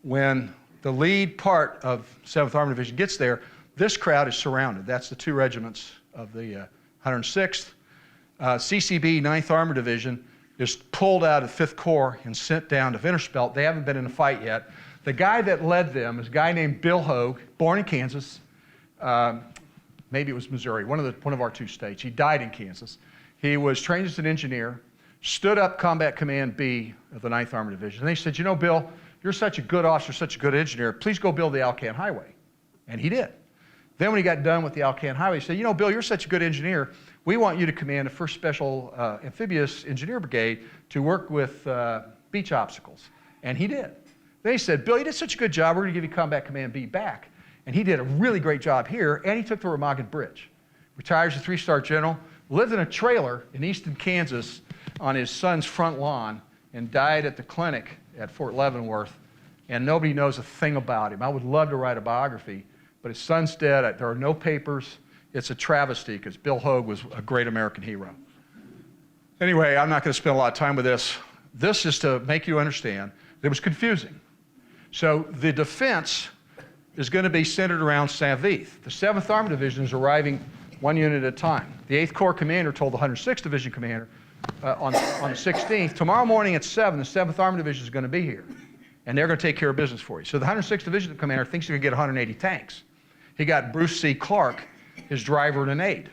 when the lead part of 7th Armored Division gets there, this crowd is surrounded. That's the 2 regiments of the 106th. CCB 9th Armored Division is pulled out of 5th Corps and sent down to Winterspelt. They haven't been in a fight yet. The guy that led them is a guy named Bill Hogue, born in Kansas. Maybe it was Missouri, one of our 2 states. He died in Kansas. He was trained as an engineer, stood up Combat Command B of the 9th Armored Division. And they said, Bill, you're such a good officer, such a good engineer. Please go build the Alcan Highway. And he did. Then when he got done with the Alcan Highway, he said, Bill, you're such a good engineer. We want you to command the 1st Special Amphibious Engineer Brigade to work with beach obstacles. And he did. They said, Bill, you did such a good job. We're going to give you Combat Command B back. And he did a really great job here, and he took the Remagen Bridge. Retired as a 3-star general, lived in a trailer in eastern Kansas on his son's front lawn, and died at the clinic at Fort Leavenworth, and nobody knows a thing about him. I would love to write a biography, but his son's dead. There are no papers. It's a travesty because Bill Hogue was a great American hero. Anyway, I'm not going to spend a lot of time with this. This is to make you understand that it was confusing. So the defense is going to be centered around St Vith. The 7th Armored Division is arriving 1 unit at a time. The 8th Corps commander told the 106th Division commander on the 16th, tomorrow morning at 7, the 7th Armored Division is going to be here, and they're going to take care of business for you. So the 106th Division commander thinks he can get 180 tanks. He got Bruce C. Clark, his driver and an aide.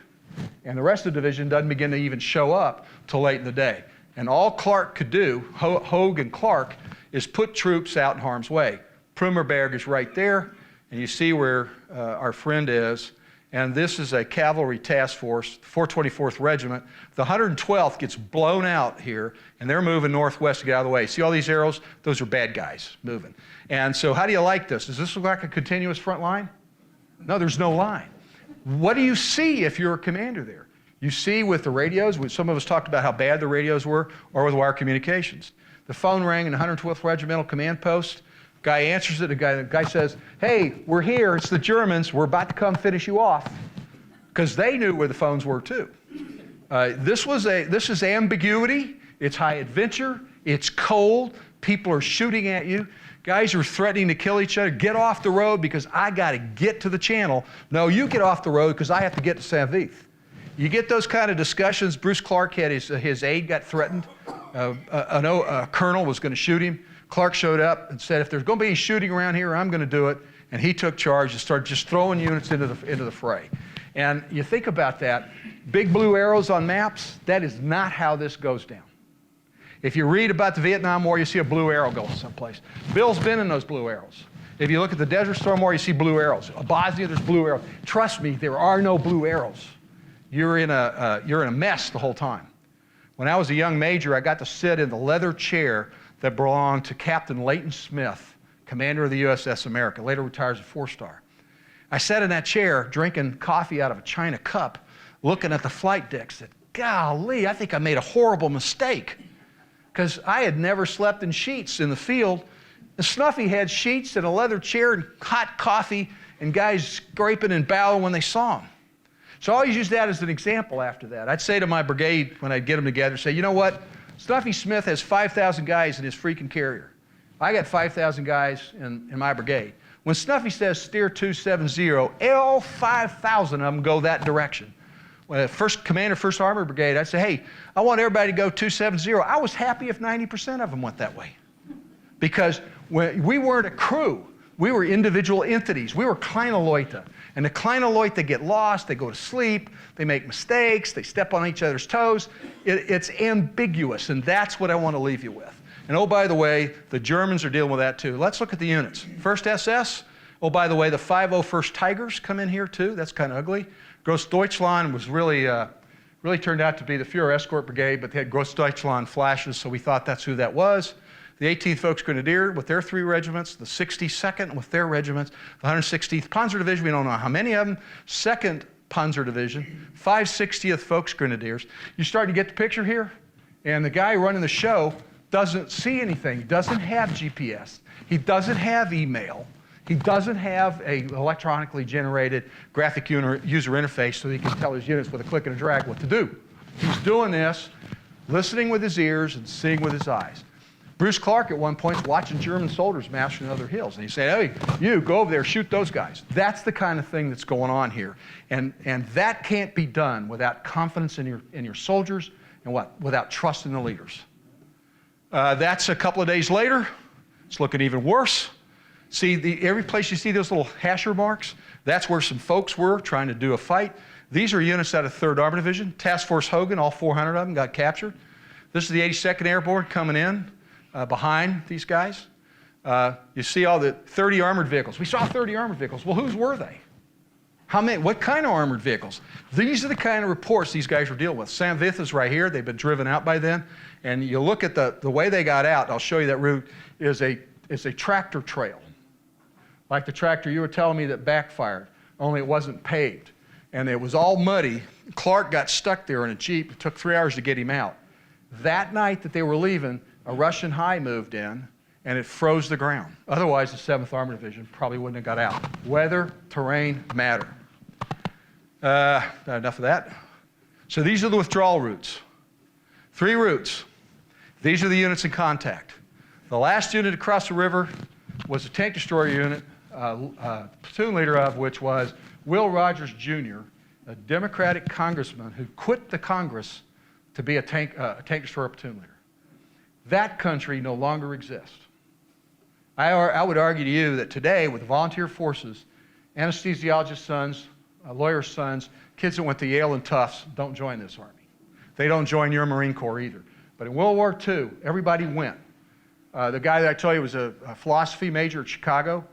And the rest of the division doesn't begin to even show up till late in the day. And all Clark could do, Hogue and Clark, is put troops out in harm's way. Prumerberg is right there, and you see where our friend is. And this is a cavalry task force, 424th Regiment. The 112th gets blown out here, and they're moving northwest to get out of the way. See all these arrows? Those are bad guys moving. And so how do you like this? Does this look like a continuous front line? No, there's no line. What do you see if you're a commander there? You see with the radios, some of us talked about how bad the radios were, or with wire communications. The phone rang in the 112th Regimental Command Post. Guy answers it. The guy says, hey, we're here. It's the Germans. We're about to come finish you off. Because they knew where the phones were, too. This is ambiguity. It's high adventure. It's cold. People are shooting at you. Guys are threatening to kill each other. Get off the road because I got to get to the channel. No, you get off the road because I have to get to St Vith. You get those kind of discussions. Bruce Clark had his aide got threatened. A colonel was going to shoot him. Clark showed up and said, if there's going to be any shooting around here, I'm going to do it. And he took charge and started just throwing units into the fray. And you think about that, big blue arrows on maps, that is not how this goes down. If you read about the Vietnam War, you see a blue arrow going someplace. Bill's been in those blue arrows. If you look at the Desert Storm War, you see blue arrows. Bosnia, there's blue arrows. Trust me, there are no blue arrows. You're in a mess the whole time. When I was a young major, I got to sit in the leather chair that belonged to Captain Leighton Smith, commander of the USS America, later retires a 4-star. I sat in that chair drinking coffee out of a china cup, looking at the flight deck, said, golly, I think I made a horrible mistake. Because I had never slept in sheets in the field. And Snuffy had sheets and a leather chair and hot coffee and guys scraping and bowing when they saw him. So I always use that as an example after that. I'd say to my brigade when I'd get them together, say, you know what? Snuffy Smith has 5,000 guys in his freaking carrier. I got 5,000 guys in my brigade. When Snuffy says steer 270, all 5,000 of them go that direction. When commander, 1st Armored Brigade, I'd say, hey, I want everybody to go 270. I was happy if 90% of them went that way. Because we weren't a crew. We were individual entities. We were kleine Leute. And the kleine Leute get lost, they go to sleep, they make mistakes, they step on each other's toes. It's ambiguous, and that's what I want to leave you with. And oh, by the way, the Germans are dealing with that too. Let's look at the units. 1st SS. Oh, by the way, the 501st Tigers come in here too. That's kind of ugly. Grossdeutschland was really turned out to be the Führer Escort Brigade, but they had Grossdeutschland flashes, so we thought that's who that was. The 18th Volksgrenadier with their 3 regiments, the 62nd with their regiments, the 116th Panzer Division, we don't know how many of them, 2nd Panzer Division, 560th Volksgrenadiers. You start to get the picture here, and the guy running the show doesn't see anything. He doesn't have GPS. He doesn't have email. He doesn't have an electronically generated graphic user interface so he can tell his units with a click and a drag what to do. He's doing this, listening with his ears and seeing with his eyes. Bruce Clark at one point is watching German soldiers mastering other hills. And he said, hey, you go over there, shoot those guys. That's the kind of thing that's going on here. And that can't be done without confidence in your soldiers and without trust in the leaders. That's a couple of days later. It's looking even worse. See, every place you see those little hasher marks, that's where some folks were trying to do a fight. These are units out of 3rd Armored Division. Task Force Hogan, all 400 of them got captured. This is the 82nd Airborne coming in behind these guys. You see all the 30 armored vehicles. We saw 30 armored vehicles. Well, whose were they? How many? What kind of armored vehicles? These are the kind of reports these guys were dealing with. St Vith is right here. They've been driven out by then. And you look at the way they got out, I'll show you that route, is a tractor trail. Like the tractor you were telling me that backfired, only it wasn't paved. And it was all muddy. Clark got stuck there in a Jeep. It took 3 hours to get him out. That night that they were leaving, a Russian high moved in, and it froze the ground. Otherwise, the 7th Armored Division probably wouldn't have got out. Weather, terrain, matter. Enough of that. So these are the withdrawal routes. 3 routes. These are the units in contact. The last unit across the river was a tank destroyer unit, platoon leader of which was Will Rogers, Jr., a Democratic congressman who quit the Congress to be a tank destroyer platoon leader. That country no longer exists. I would argue to you that today, with the volunteer forces, anesthesiologists' sons, lawyers' sons, kids that went to Yale and Tufts don't join this Army. They don't join your Marine Corps either. But in World War II, everybody went. The guy that I told you was a philosophy major at Chicago,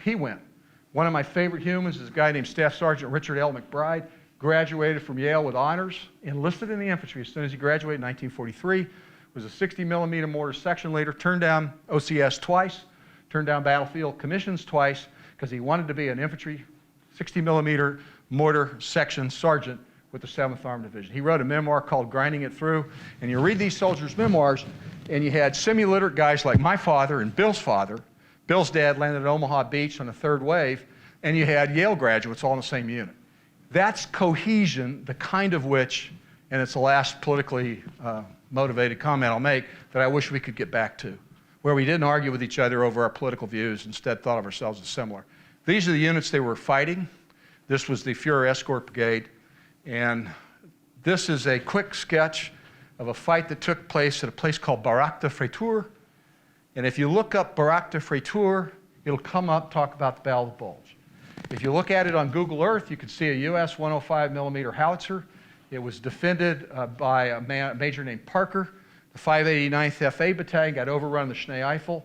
he went. One of my favorite humans is a guy named Staff Sergeant Richard L. McBride, graduated from Yale with honors, enlisted in the infantry as soon as he graduated in 1943, was a 60-millimeter mortar section leader, turned down OCS twice, turned down battlefield commissions twice, because he wanted to be an infantry 60-millimeter mortar section sergeant with the 7th Armored Division. He wrote a memoir called Grinding It Through, and you read these soldiers' memoirs, and you had semi-literate guys like my father and Bill's father. Bill's dad landed at Omaha Beach on the 3rd wave, and you had Yale graduates all in the same unit. That's cohesion, the kind of which, and it's the last politically motivated comment I'll make, that I wish we could get back to, where we didn't argue with each other over our political views, instead thought of ourselves as similar. These are the units they were fighting. This was the Führer Escort Brigade, and this is a quick sketch of a fight that took place at a place called Baraque de Fraiture. And if you look up Baraque de Fraiture, it'll come up, talk about the Battle of Bulge. If you look at it on Google Earth, you can see a US 105 millimeter howitzer. It was defended by a major named Parker. The 589th FA Battalion got overrun in the Schnee Eifel.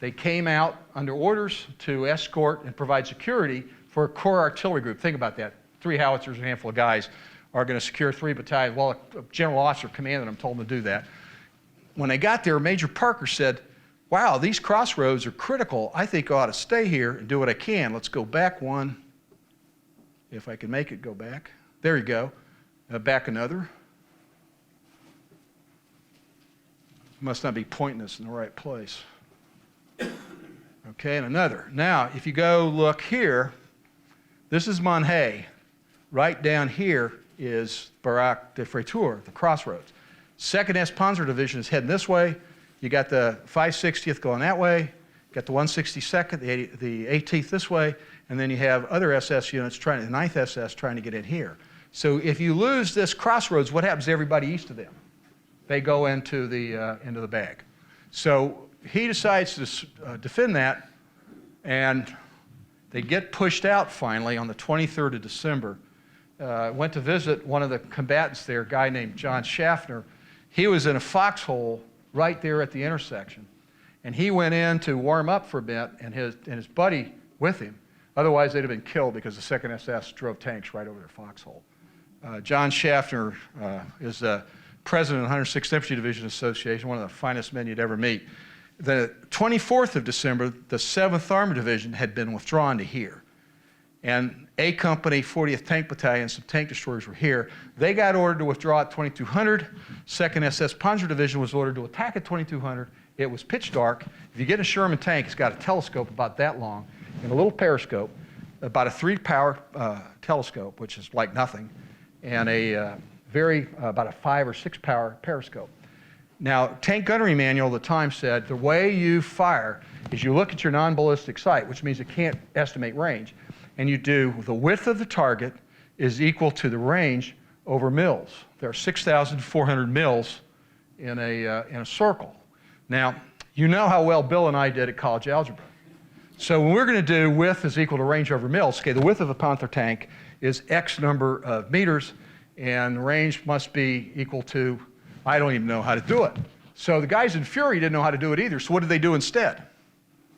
They came out under orders to escort and provide security for a Corps artillery group. Think about that. 3 howitzers and a handful of guys are going to secure 3 battalions. Well, a general officer commanded them, told them to do that. When they got there, Major Parker said, wow, these crossroads are critical. I think I ought to stay here and do what I can. Let's go back one. If I can make it go back. There you go. Back another. Must not be pointing us in the right place. Okay, and another. Now, if you go look here, this is Monhay. Right down here is Barak de Freitur, the crossroads. 2nd S Panzer Division is heading this way. You got the 560th going that way. You got the 162nd, the 18th this way, and then you have other SS units the 9th SS trying to get in here. So if you lose this crossroads, what happens to everybody east of them? They go into the bag. So he decides to defend that, and they get pushed out finally on the 23rd of December. Went to visit one of the combatants there, a guy named John Schaffner. He was in a foxhole right there at the intersection. And he went in to warm up for a bit, and his buddy with him. Otherwise, they'd have been killed because the 2nd SS drove tanks right over their foxhole. John Schaffner is the president of the 106th Infantry Division Association, one of the finest men you'd ever meet. The 24th of December, the 7th Armored Division had been withdrawn to here. And A Company, 40th Tank Battalion, some tank destroyers were here. They got ordered to withdraw at 2200. 2nd SS Panzer Division was ordered to attack at 2200. It was pitch dark. If you get a Sherman tank, it's got a telescope about that long and a little periscope, about a 3-power telescope, which is like nothing, and about a 5 or 6-power periscope. Now, Tank Gunnery Manual at the time said the way you fire is you look at your non-ballistic sight, which means it can't estimate range, and you do the width of the target is equal to the range over mils. There are 6,400 mils in a circle. Now, you know how well Bill and I did at college algebra. So when we're going to do width is equal to range over mils, okay, the width of a Panther tank is X number of meters, and range must be equal to, I don't even know how to do it. So the guys in Fury didn't know how to do it either, so what did they do instead?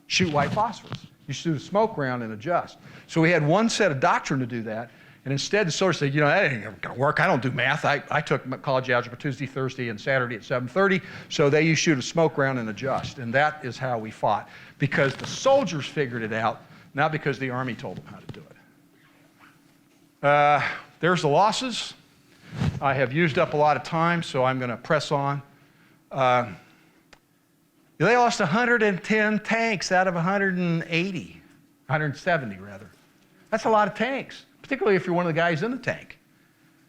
Shoot white phosphorus. You shoot a smoke round and adjust. So we had one set of doctrine to do that, and instead the soldiers said, you know, that ain't going to work. I don't do math. I took college algebra Tuesday, Thursday, and Saturday at 7:30, so you shoot a smoke round and adjust. And that is how we fought, because the soldiers figured it out, not because the Army told them how to do it. There's the losses. I have used up a lot of time, so I'm going to press on. They lost 110 tanks out of 170 rather. That's a lot of tanks, particularly if you're one of the guys in the tank.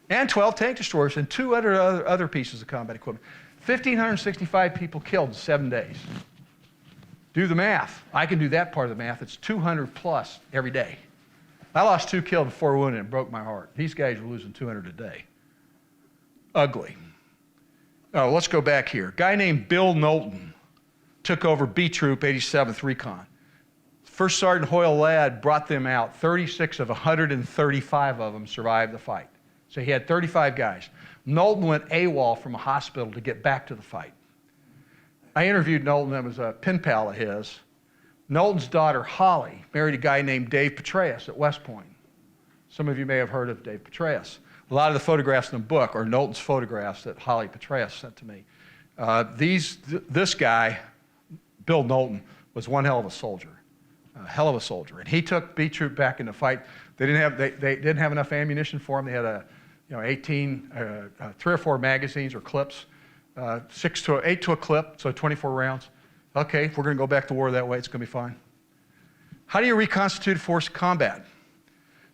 And 12 tank destroyers and 2 other pieces of combat equipment. 1,565 people killed in 7 days. Do the math. I can do that part of the math. It's 200 plus every day. I lost 2 killed and 4 wounded, and it broke my heart. These guys were losing 200 a day. Ugly. Oh, let's go back here. A guy named Bill Knowlton took over B Troop 87th Recon. First Sergeant Hoyle Ladd brought them out. 36 of 135 of them survived the fight. So he had 35 guys. Knowlton went AWOL from a hospital to get back to the fight. I interviewed Knowlton. That was a pen pal of his. Knowlton's daughter, Holly, married a guy named Dave Petraeus at West Point. Some of you may have heard of Dave Petraeus. A lot of the photographs in the book are Knowlton's photographs that Holly Petraeus sent to me. This guy, Bill Knowlton, was one hell of a soldier. A hell of a soldier. And he took B Troop back in the fight. They didn't have enough ammunition for him. They had 3 or 4 magazines or clips, 8 to a clip, so 24 rounds. Okay, if we're going to go back to war that way, it's going to be fine. How do you reconstitute a force of combat?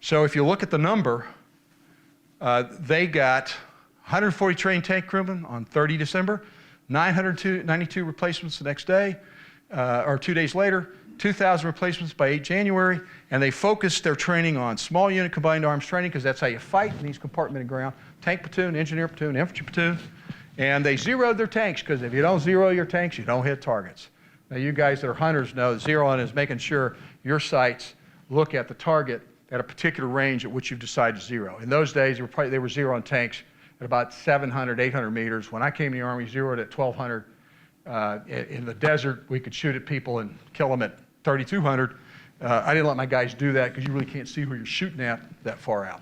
So if you look at the number, they got 140 trained tank crewmen on 30 December, 992 replacements the next day, or 2 days later, 2,000 replacements by 8 January, and they focused their training on small unit combined arms training, because that's how you fight in these compartmented ground, tank platoon, engineer platoon, infantry platoon, and they zeroed their tanks, because if you don't zero your tanks, you don't hit targets. Now you guys that are hunters know zeroing is making sure your sights look at the target at a particular range at which you've decided to zero. In those days, they were zeroing tanks at about 700, 800 meters. When I came to the Army, zeroed at 1,200. In the desert, we could shoot at people and kill them at 3,200. I didn't let my guys do that because you really can't see who you're shooting at that far out.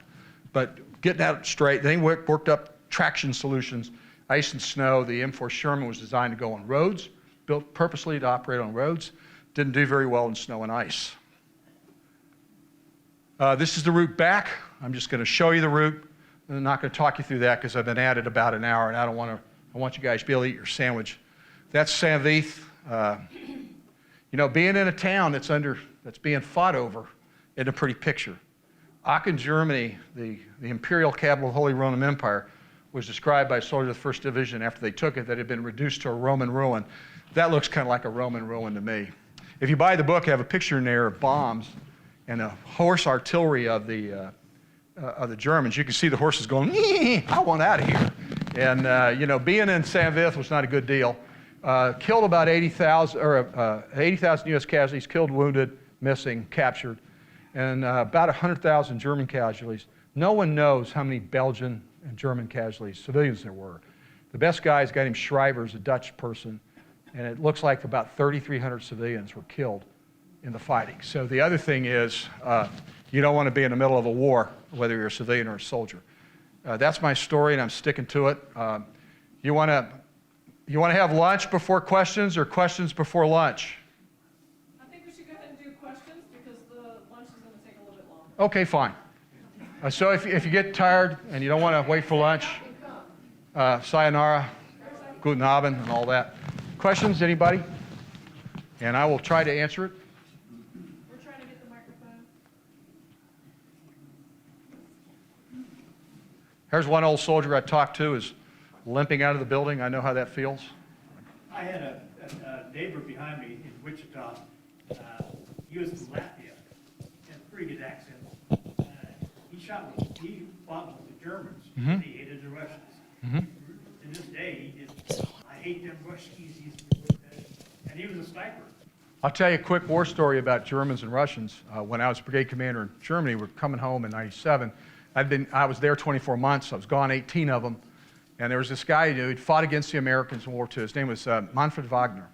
But getting that straight, they worked up traction solutions. Ice and snow, the M4 Sherman was designed to go on roads, built purposely to operate on roads. Didn't do very well in snow and ice. This is the route back. I'm just going to show you the route. I'm not going to talk you through that because I've been at it about an hour, and I want you guys to be able to eat your sandwich. That's St Vith. You know, being in a town that's being fought over isn't a pretty picture. Aachen, Germany, the imperial capital of the Holy Roman Empire, was described by soldiers of the 1st Division after they took it that it had been reduced to a Roman ruin. That looks kind of like a Roman ruin to me. If you buy the book, I have a picture in there of bombs and a horse artillery of the Germans. You can see the horses going, I want out of here. And you know, being in St Vith was not a good deal. Killed about 80,000 U.S. casualties, killed, wounded, missing, captured, and about 100,000 German casualties. No one knows how many Belgian and German casualties, civilians there were. The best guy is a guy named Schreiber, a Dutch person, and it looks like about 3,300 civilians were killed in the fighting. So the other thing is, you don't want to be in the middle of a war, whether you're a civilian or a soldier. That's my story, and I'm sticking to it. You want to have lunch before questions or questions before lunch? I think we should go ahead and do questions because the lunch is going to take a little bit longer. Okay, fine. So if you get tired and you don't want to wait for lunch, sayonara, guten Abend, and all that. Questions, anybody? And I will try to answer it. We're trying to get the microphone. Here's one old soldier I talked to is limping out of the building. I know how that feels. I had a neighbor behind me in Wichita. He was from Latvia. Had a pretty good accent. He fought with the Germans. Mm-hmm. He hated the Russians. Mm-hmm. To this day, he just, I hate them Ruskies. And he was a sniper. I'll tell you a quick war story about Germans and Russians. When I was brigade commander in Germany, we were coming home in '97. I was there 24 months. I was gone 18 of them. And there was this guy who'd fought against the Americans in World War II. His name was Manfred Wagner.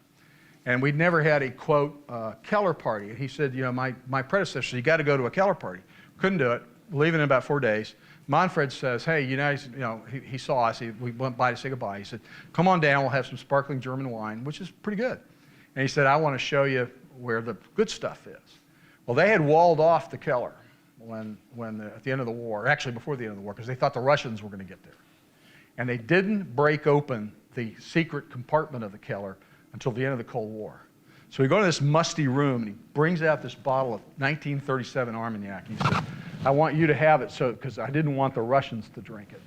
And we'd never had a, quote, Keller party. And he said, you know, my predecessor, you got to go to a Keller party. Couldn't do it. Leaving in about 4 days. Manfred says, hey, he saw us. We went by to say goodbye. He said, come on down. We'll have some sparkling German wine, which is pretty good. And he said, I want to show you where the good stuff is. Well, they had walled off the Keller at the end of the war, actually before the end of the war, because they thought the Russians were going to get there. And they didn't break open the secret compartment of the Keller until the end of the Cold War. So we go to this musty room, and he brings out this bottle of 1937 Armagnac. And he said, I want you to have it because I didn't want the Russians to drink it.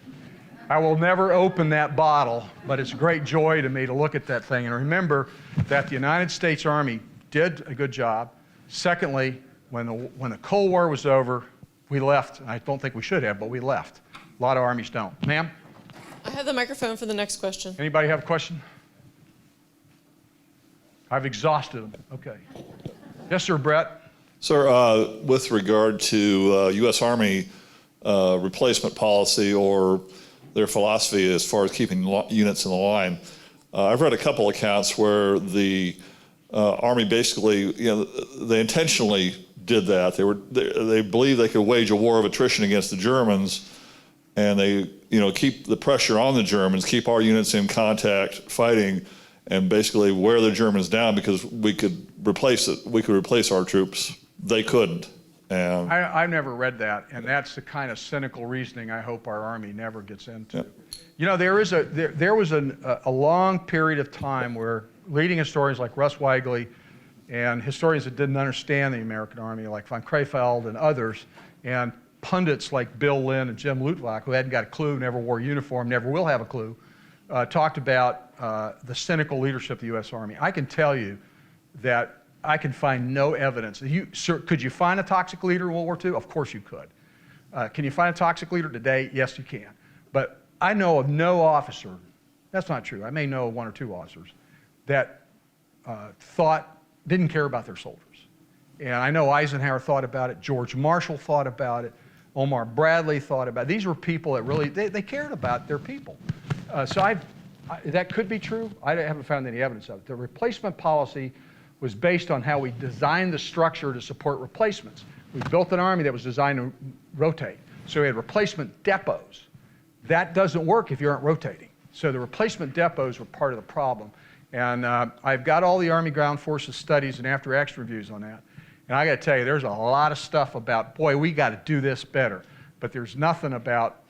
I will never open that bottle, but it's a great joy to me to look at that thing and remember that the United States Army did a good job. Secondly, when the Cold War was over, we left. I don't think we should have, but we left. A lot of armies don't. Ma'am? I have the microphone for the next question. Anybody have a question? I've exhausted them. Okay. Yes, sir, Brett. Sir, with regard to U.S. Army replacement policy or their philosophy as far as keeping units in the line, I've read a couple accounts where the Army basically, they intentionally did that. They believed they could wage a war of attrition against the Germans, and they, keep the pressure on the Germans, keep our units in contact, fighting, and basically wear the Germans down because we could replace it. We could replace our troops. They couldn't. And I've never read that, and that's the kind of cynical reasoning I hope our Army never gets into. Yeah. There was a long period of time where leading historians like Russ Weigley and historians that didn't understand the American Army like von Crefeld and others, and pundits like Bill Lynn and Jim Luttwak, who hadn't got a clue, never wore a uniform, never will have a clue, talked about the cynical leadership of the U.S. Army. I can tell you that I can find no evidence. Sir, could you find a toxic leader in World War II? Of course you could. Can you find a toxic leader today? Yes, you can. But I know of no officer, that's not true, I may know one or two officers, that didn't care about their soldiers. And I know Eisenhower thought about it, George Marshall thought about it, Omar Bradley thought about it. These were people that really, they cared about their people. That could be true. I haven't found any evidence of it. The replacement policy was based on how we designed the structure to support replacements. We built an army that was designed to rotate. So we had replacement depots. That doesn't work if you aren't rotating. So the replacement depots were part of the problem. And I've got all the Army Ground Forces studies and after-action reviews on that. And I got to tell you, there's a lot of stuff about, boy, we got to do this better. But there's nothing about,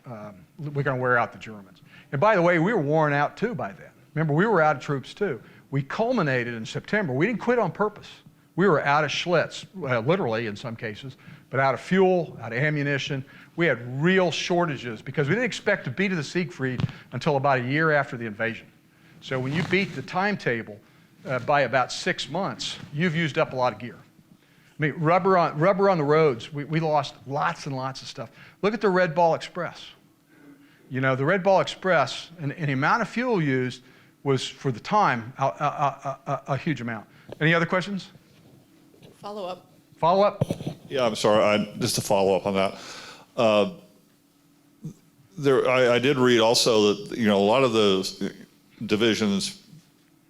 we're going to wear out the Germans. And by the way, we were worn out too by then. Remember, we were out of troops too. We culminated in September. We didn't quit on purpose. We were out of Schlitz, literally in some cases, but out of fuel, out of ammunition. We had real shortages because we didn't expect to be to the Siegfried until about a year after the invasion. So when you beat the timetable by about 6 months, you've used up a lot of gear. I mean, rubber on the roads, we lost lots and lots of stuff. Look at the Red Ball Express. You know, the Red Ball Express, and the amount of fuel used was, for the time, a huge amount. Any other questions? Follow up. Follow up? Yeah, I'm sorry. Just to follow up on that. I did read also that, you know, a lot of the divisions,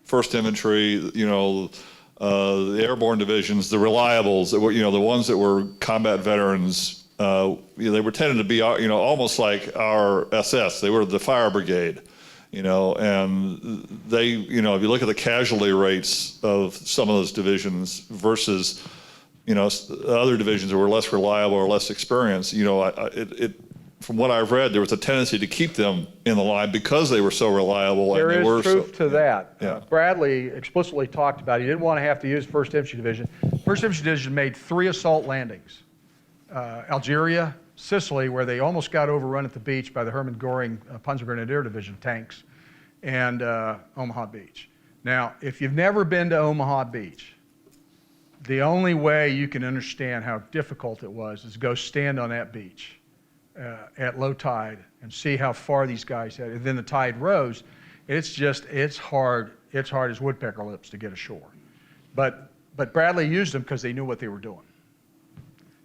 1st Infantry, you know, the airborne divisions, the reliables, you know, the ones that were combat veterans, you know, they were tended to be, you know, almost like our SS. They were the fire brigade, you know, and they, you know, if you look at the casualty rates of some of those divisions versus, you know, other divisions that were less reliable or less experienced, you know, from what I've read, there was a tendency to keep them in the line because they were so reliable. There and they were is truth to that. Yeah. Bradley explicitly talked about it. He didn't want to have to use 1st Infantry Division. 1st Infantry Division made 3 assault landings. Algeria, Sicily, where they almost got overrun at the beach by the Hermann Göring Panzergrenadier Division tanks, and Omaha Beach. Now, if you've never been to Omaha Beach, the only way you can understand how difficult it was is go stand on that beach at low tide and see how far these guys had. And then the tide rose. It's hard as woodpecker lips to get ashore. But Bradley used them because they knew what they were doing.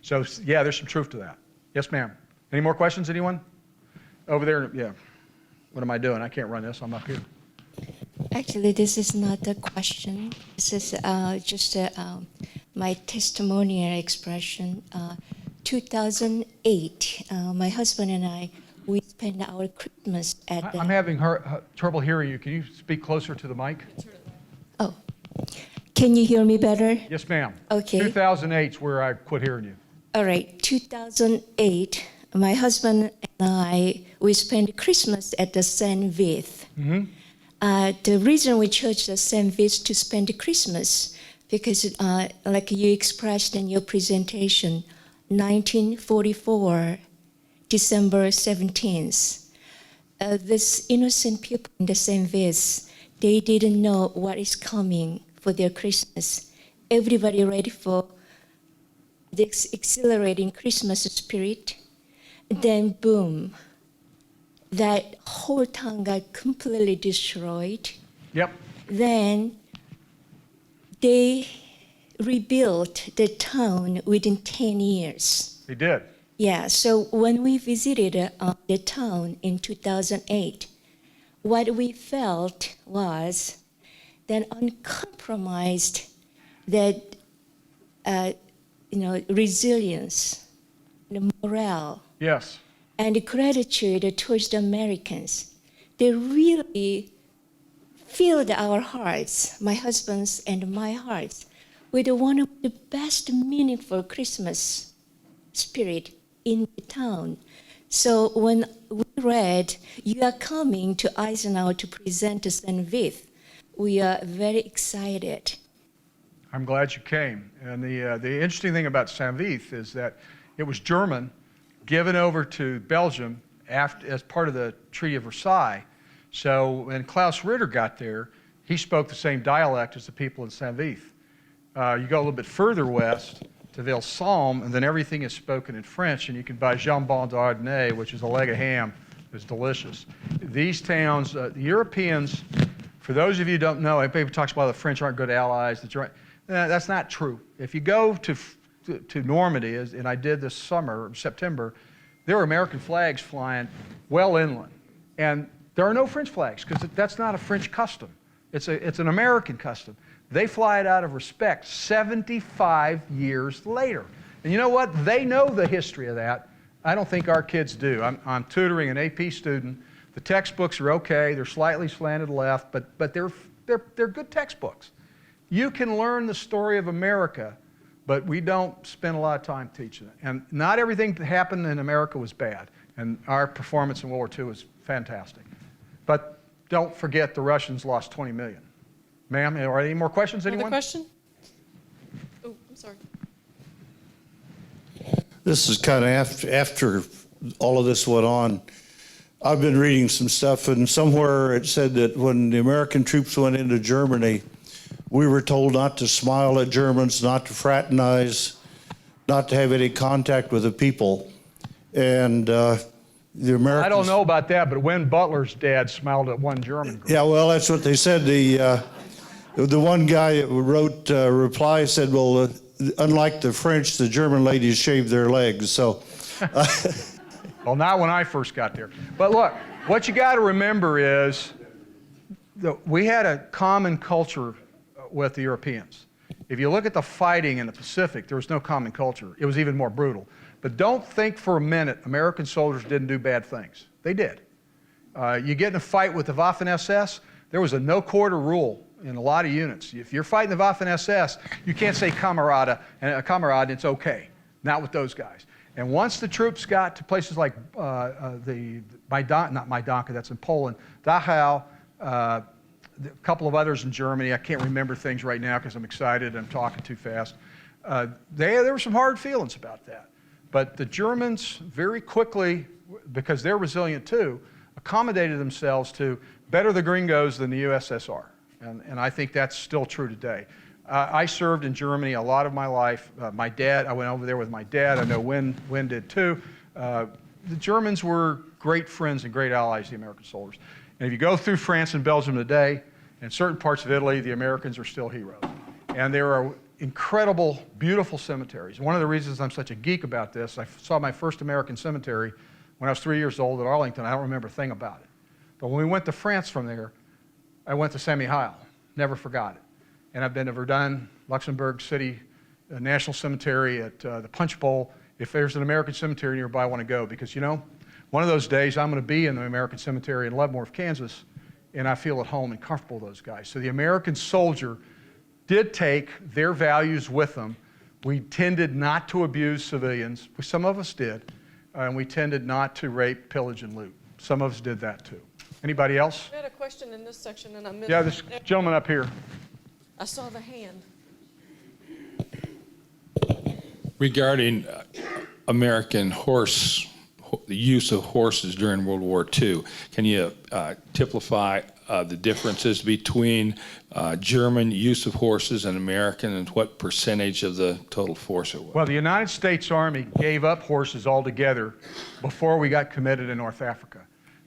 So yeah, there's some truth to that. Yes, ma'am. Any more questions, anyone? Over there, yeah. What am I doing? I can't run this, I'm up here. Actually, this is not a question. This is just my testimonial expression. 2008, my husband and I, we spent our Christmas at the... I'm having trouble hearing you. Can you speak closer to the mic? Oh, can you hear me better? Yes, ma'am. Okay. 2008 is where I quit hearing you. All right, 2008, my husband and I, we spent Christmas at the St Vith. Mm-hmm. The reason we chose the St Vith to spend Christmas, because like you expressed in your presentation, 1944, December 17th, this innocent people in the St Vith, they didn't know what is coming for their Christmas. Everybody ready for this exhilarating Christmas spirit. Then boom, that whole town got completely destroyed. Yep. Then they rebuilt the town within 10 years. They did. Yeah, so when we visited the town in 2008, what we felt was that uncompromised, that resilience, the morale, Yes. and the gratitude towards the Americans. They really filled our hearts, my husband's and my hearts, with one of the best meaningful Christmas spirit in the town. So when we read, you are coming to Eisenhower to present to St Vith, we are very excited. I'm glad you came. And the interesting thing about St Vith is that it was German, given over to Belgium as part of the Treaty of Versailles. So when Klaus Ritter got there, he spoke the same dialect as the people in St Vith. You go a little bit further west to Ville-Somme, and then everything is spoken in French, and you can buy jambon d'Ardennais, which is a leg of ham. It's delicious. These towns, the Europeans, for those of you who don't know, everybody talks about the French aren't good allies. That's not true. If you go to Normandy, and I did this summer, September, there were American flags flying well inland. And there are no French flags because that's not a French custom. It's an American custom. They fly it out of respect 75 years later. And you know what? They know the history of that. I don't think our kids do. I'm tutoring an AP student. The textbooks are okay. They're slightly slanted left, but they're good textbooks. You can learn the story of America, but we don't spend a lot of time teaching it. And not everything that happened in America was bad. And our performance in World War II was fantastic. But don't forget the Russians lost 20 million. Ma'am, are there any more questions, anyone? Another question? Oh, I'm sorry. This is kind of after all of this went on. I've been reading some stuff, and somewhere it said that when the American troops went into Germany, we were told not to smile at Germans, not to fraternize, not to have any contact with the people. And the Americans... I don't know about that, but Win Butler's dad smiled at one German girl. Yeah, well, that's what they said. The one guy that wrote a reply said, well, unlike the French, the German ladies shave their legs. So, Well, not when I first got there. But look, what you got to remember is that we had a common culture with the Europeans. If you look at the fighting in the Pacific, there was no common culture. It was even more brutal. But don't think for a minute American soldiers didn't do bad things. They did. You get in a fight with the Waffen-SS, there was a no-quarter rule in a lot of units. If you're fighting the Waffen-SS, you can't say Kamerad, and it's okay. Not with those guys. And once the troops got to places like not Majdanka, that's in Poland, Dachau, a couple of others in Germany, I can't remember things right now because I'm excited, I'm talking too fast. There were some hard feelings about that. But the Germans very quickly, because they're resilient too, accommodated themselves to better the gringos than the USSR. And I think that's still true today. I served in Germany a lot of my life. My dad, I went over there with my dad. I know Win did too. The Germans were great friends and great allies to the American soldiers. And if you go through France and Belgium today, and certain parts of Italy, the Americans are still heroes. And there are incredible, beautiful cemeteries. One of the reasons I'm such a geek about this, I saw my first American cemetery when I was 3 years old at Arlington. I don't remember a thing about it. But when we went to France from there, I went to Saint-Mihiel. Never forgot it. And I've been to Verdun, Luxembourg City National Cemetery, at the Punch Bowl. If there's an American cemetery nearby, I want to go because, you know, one of those days I'm going to be in the American cemetery in Leavenworth, Kansas, and I feel at home and comfortable with those guys. So the American soldier did take their values with them. We tended not to abuse civilians. Some of us did. And we tended not to rape, pillage, and loot. Some of us did that too. Anybody else? I had a question in this section, and I missed. Yeah, this gentleman up here. I saw the hand. Regarding American the use of horses during World War II, can you typify the differences between German use of horses and American, and what percentage of the total force it was? Well, the United States Army gave up horses altogether before we got committed in North Africa.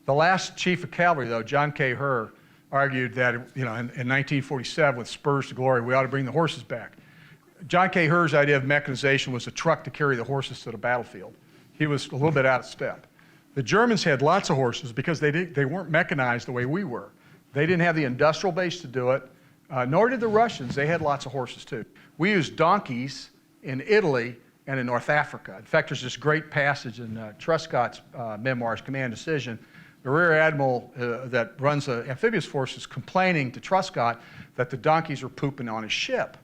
The last chief of cavalry, though, John K. Herr, argued that, you know, in 1947, with spurs to glory, we ought to bring the horses back. John K. Herr's idea of mechanization was a truck to carry the horses to the battlefield. He was a little bit out of step. The Germans had lots of horses because they weren't mechanized the way we were. They didn't have the industrial base to do it, nor did the Russians. They had lots of horses too. We used donkeys in Italy and in North Africa. In fact, there's this great passage in Truscott's memoirs, Command Decision. The Rear Admiral that runs the amphibious forces complaining to Truscott that the donkeys are pooping on his ship.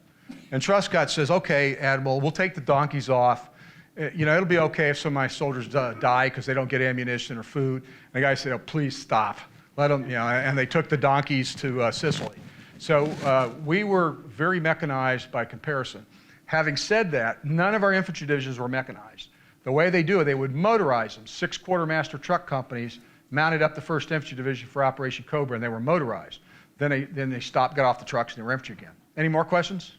And Truscott says, okay, Admiral, we'll take the donkeys off. You know, it'll be okay if some of my soldiers die because they don't get ammunition or food. And the guy said, oh, please stop. Let them, you know, and they took the donkeys to Sicily. So we were very mechanized by comparison. Having said that, none of our infantry divisions were mechanized. The way they do it, they would motorize them. 6 quartermaster truck companies mounted up the 1st Infantry Division for Operation Cobra, and they were motorized. Then they stopped, got off the trucks, and they were infantry again. Any more questions?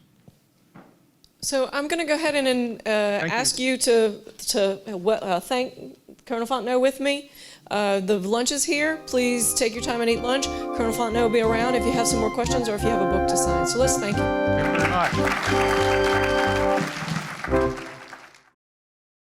So I'm going to go ahead and ask you to thank Colonel Fontenot with me. The lunch is here. Please take your time and eat lunch. Colonel Fontenot will be around if you have some more questions or if you have a book to sign. So let's thank you. Thank you very much.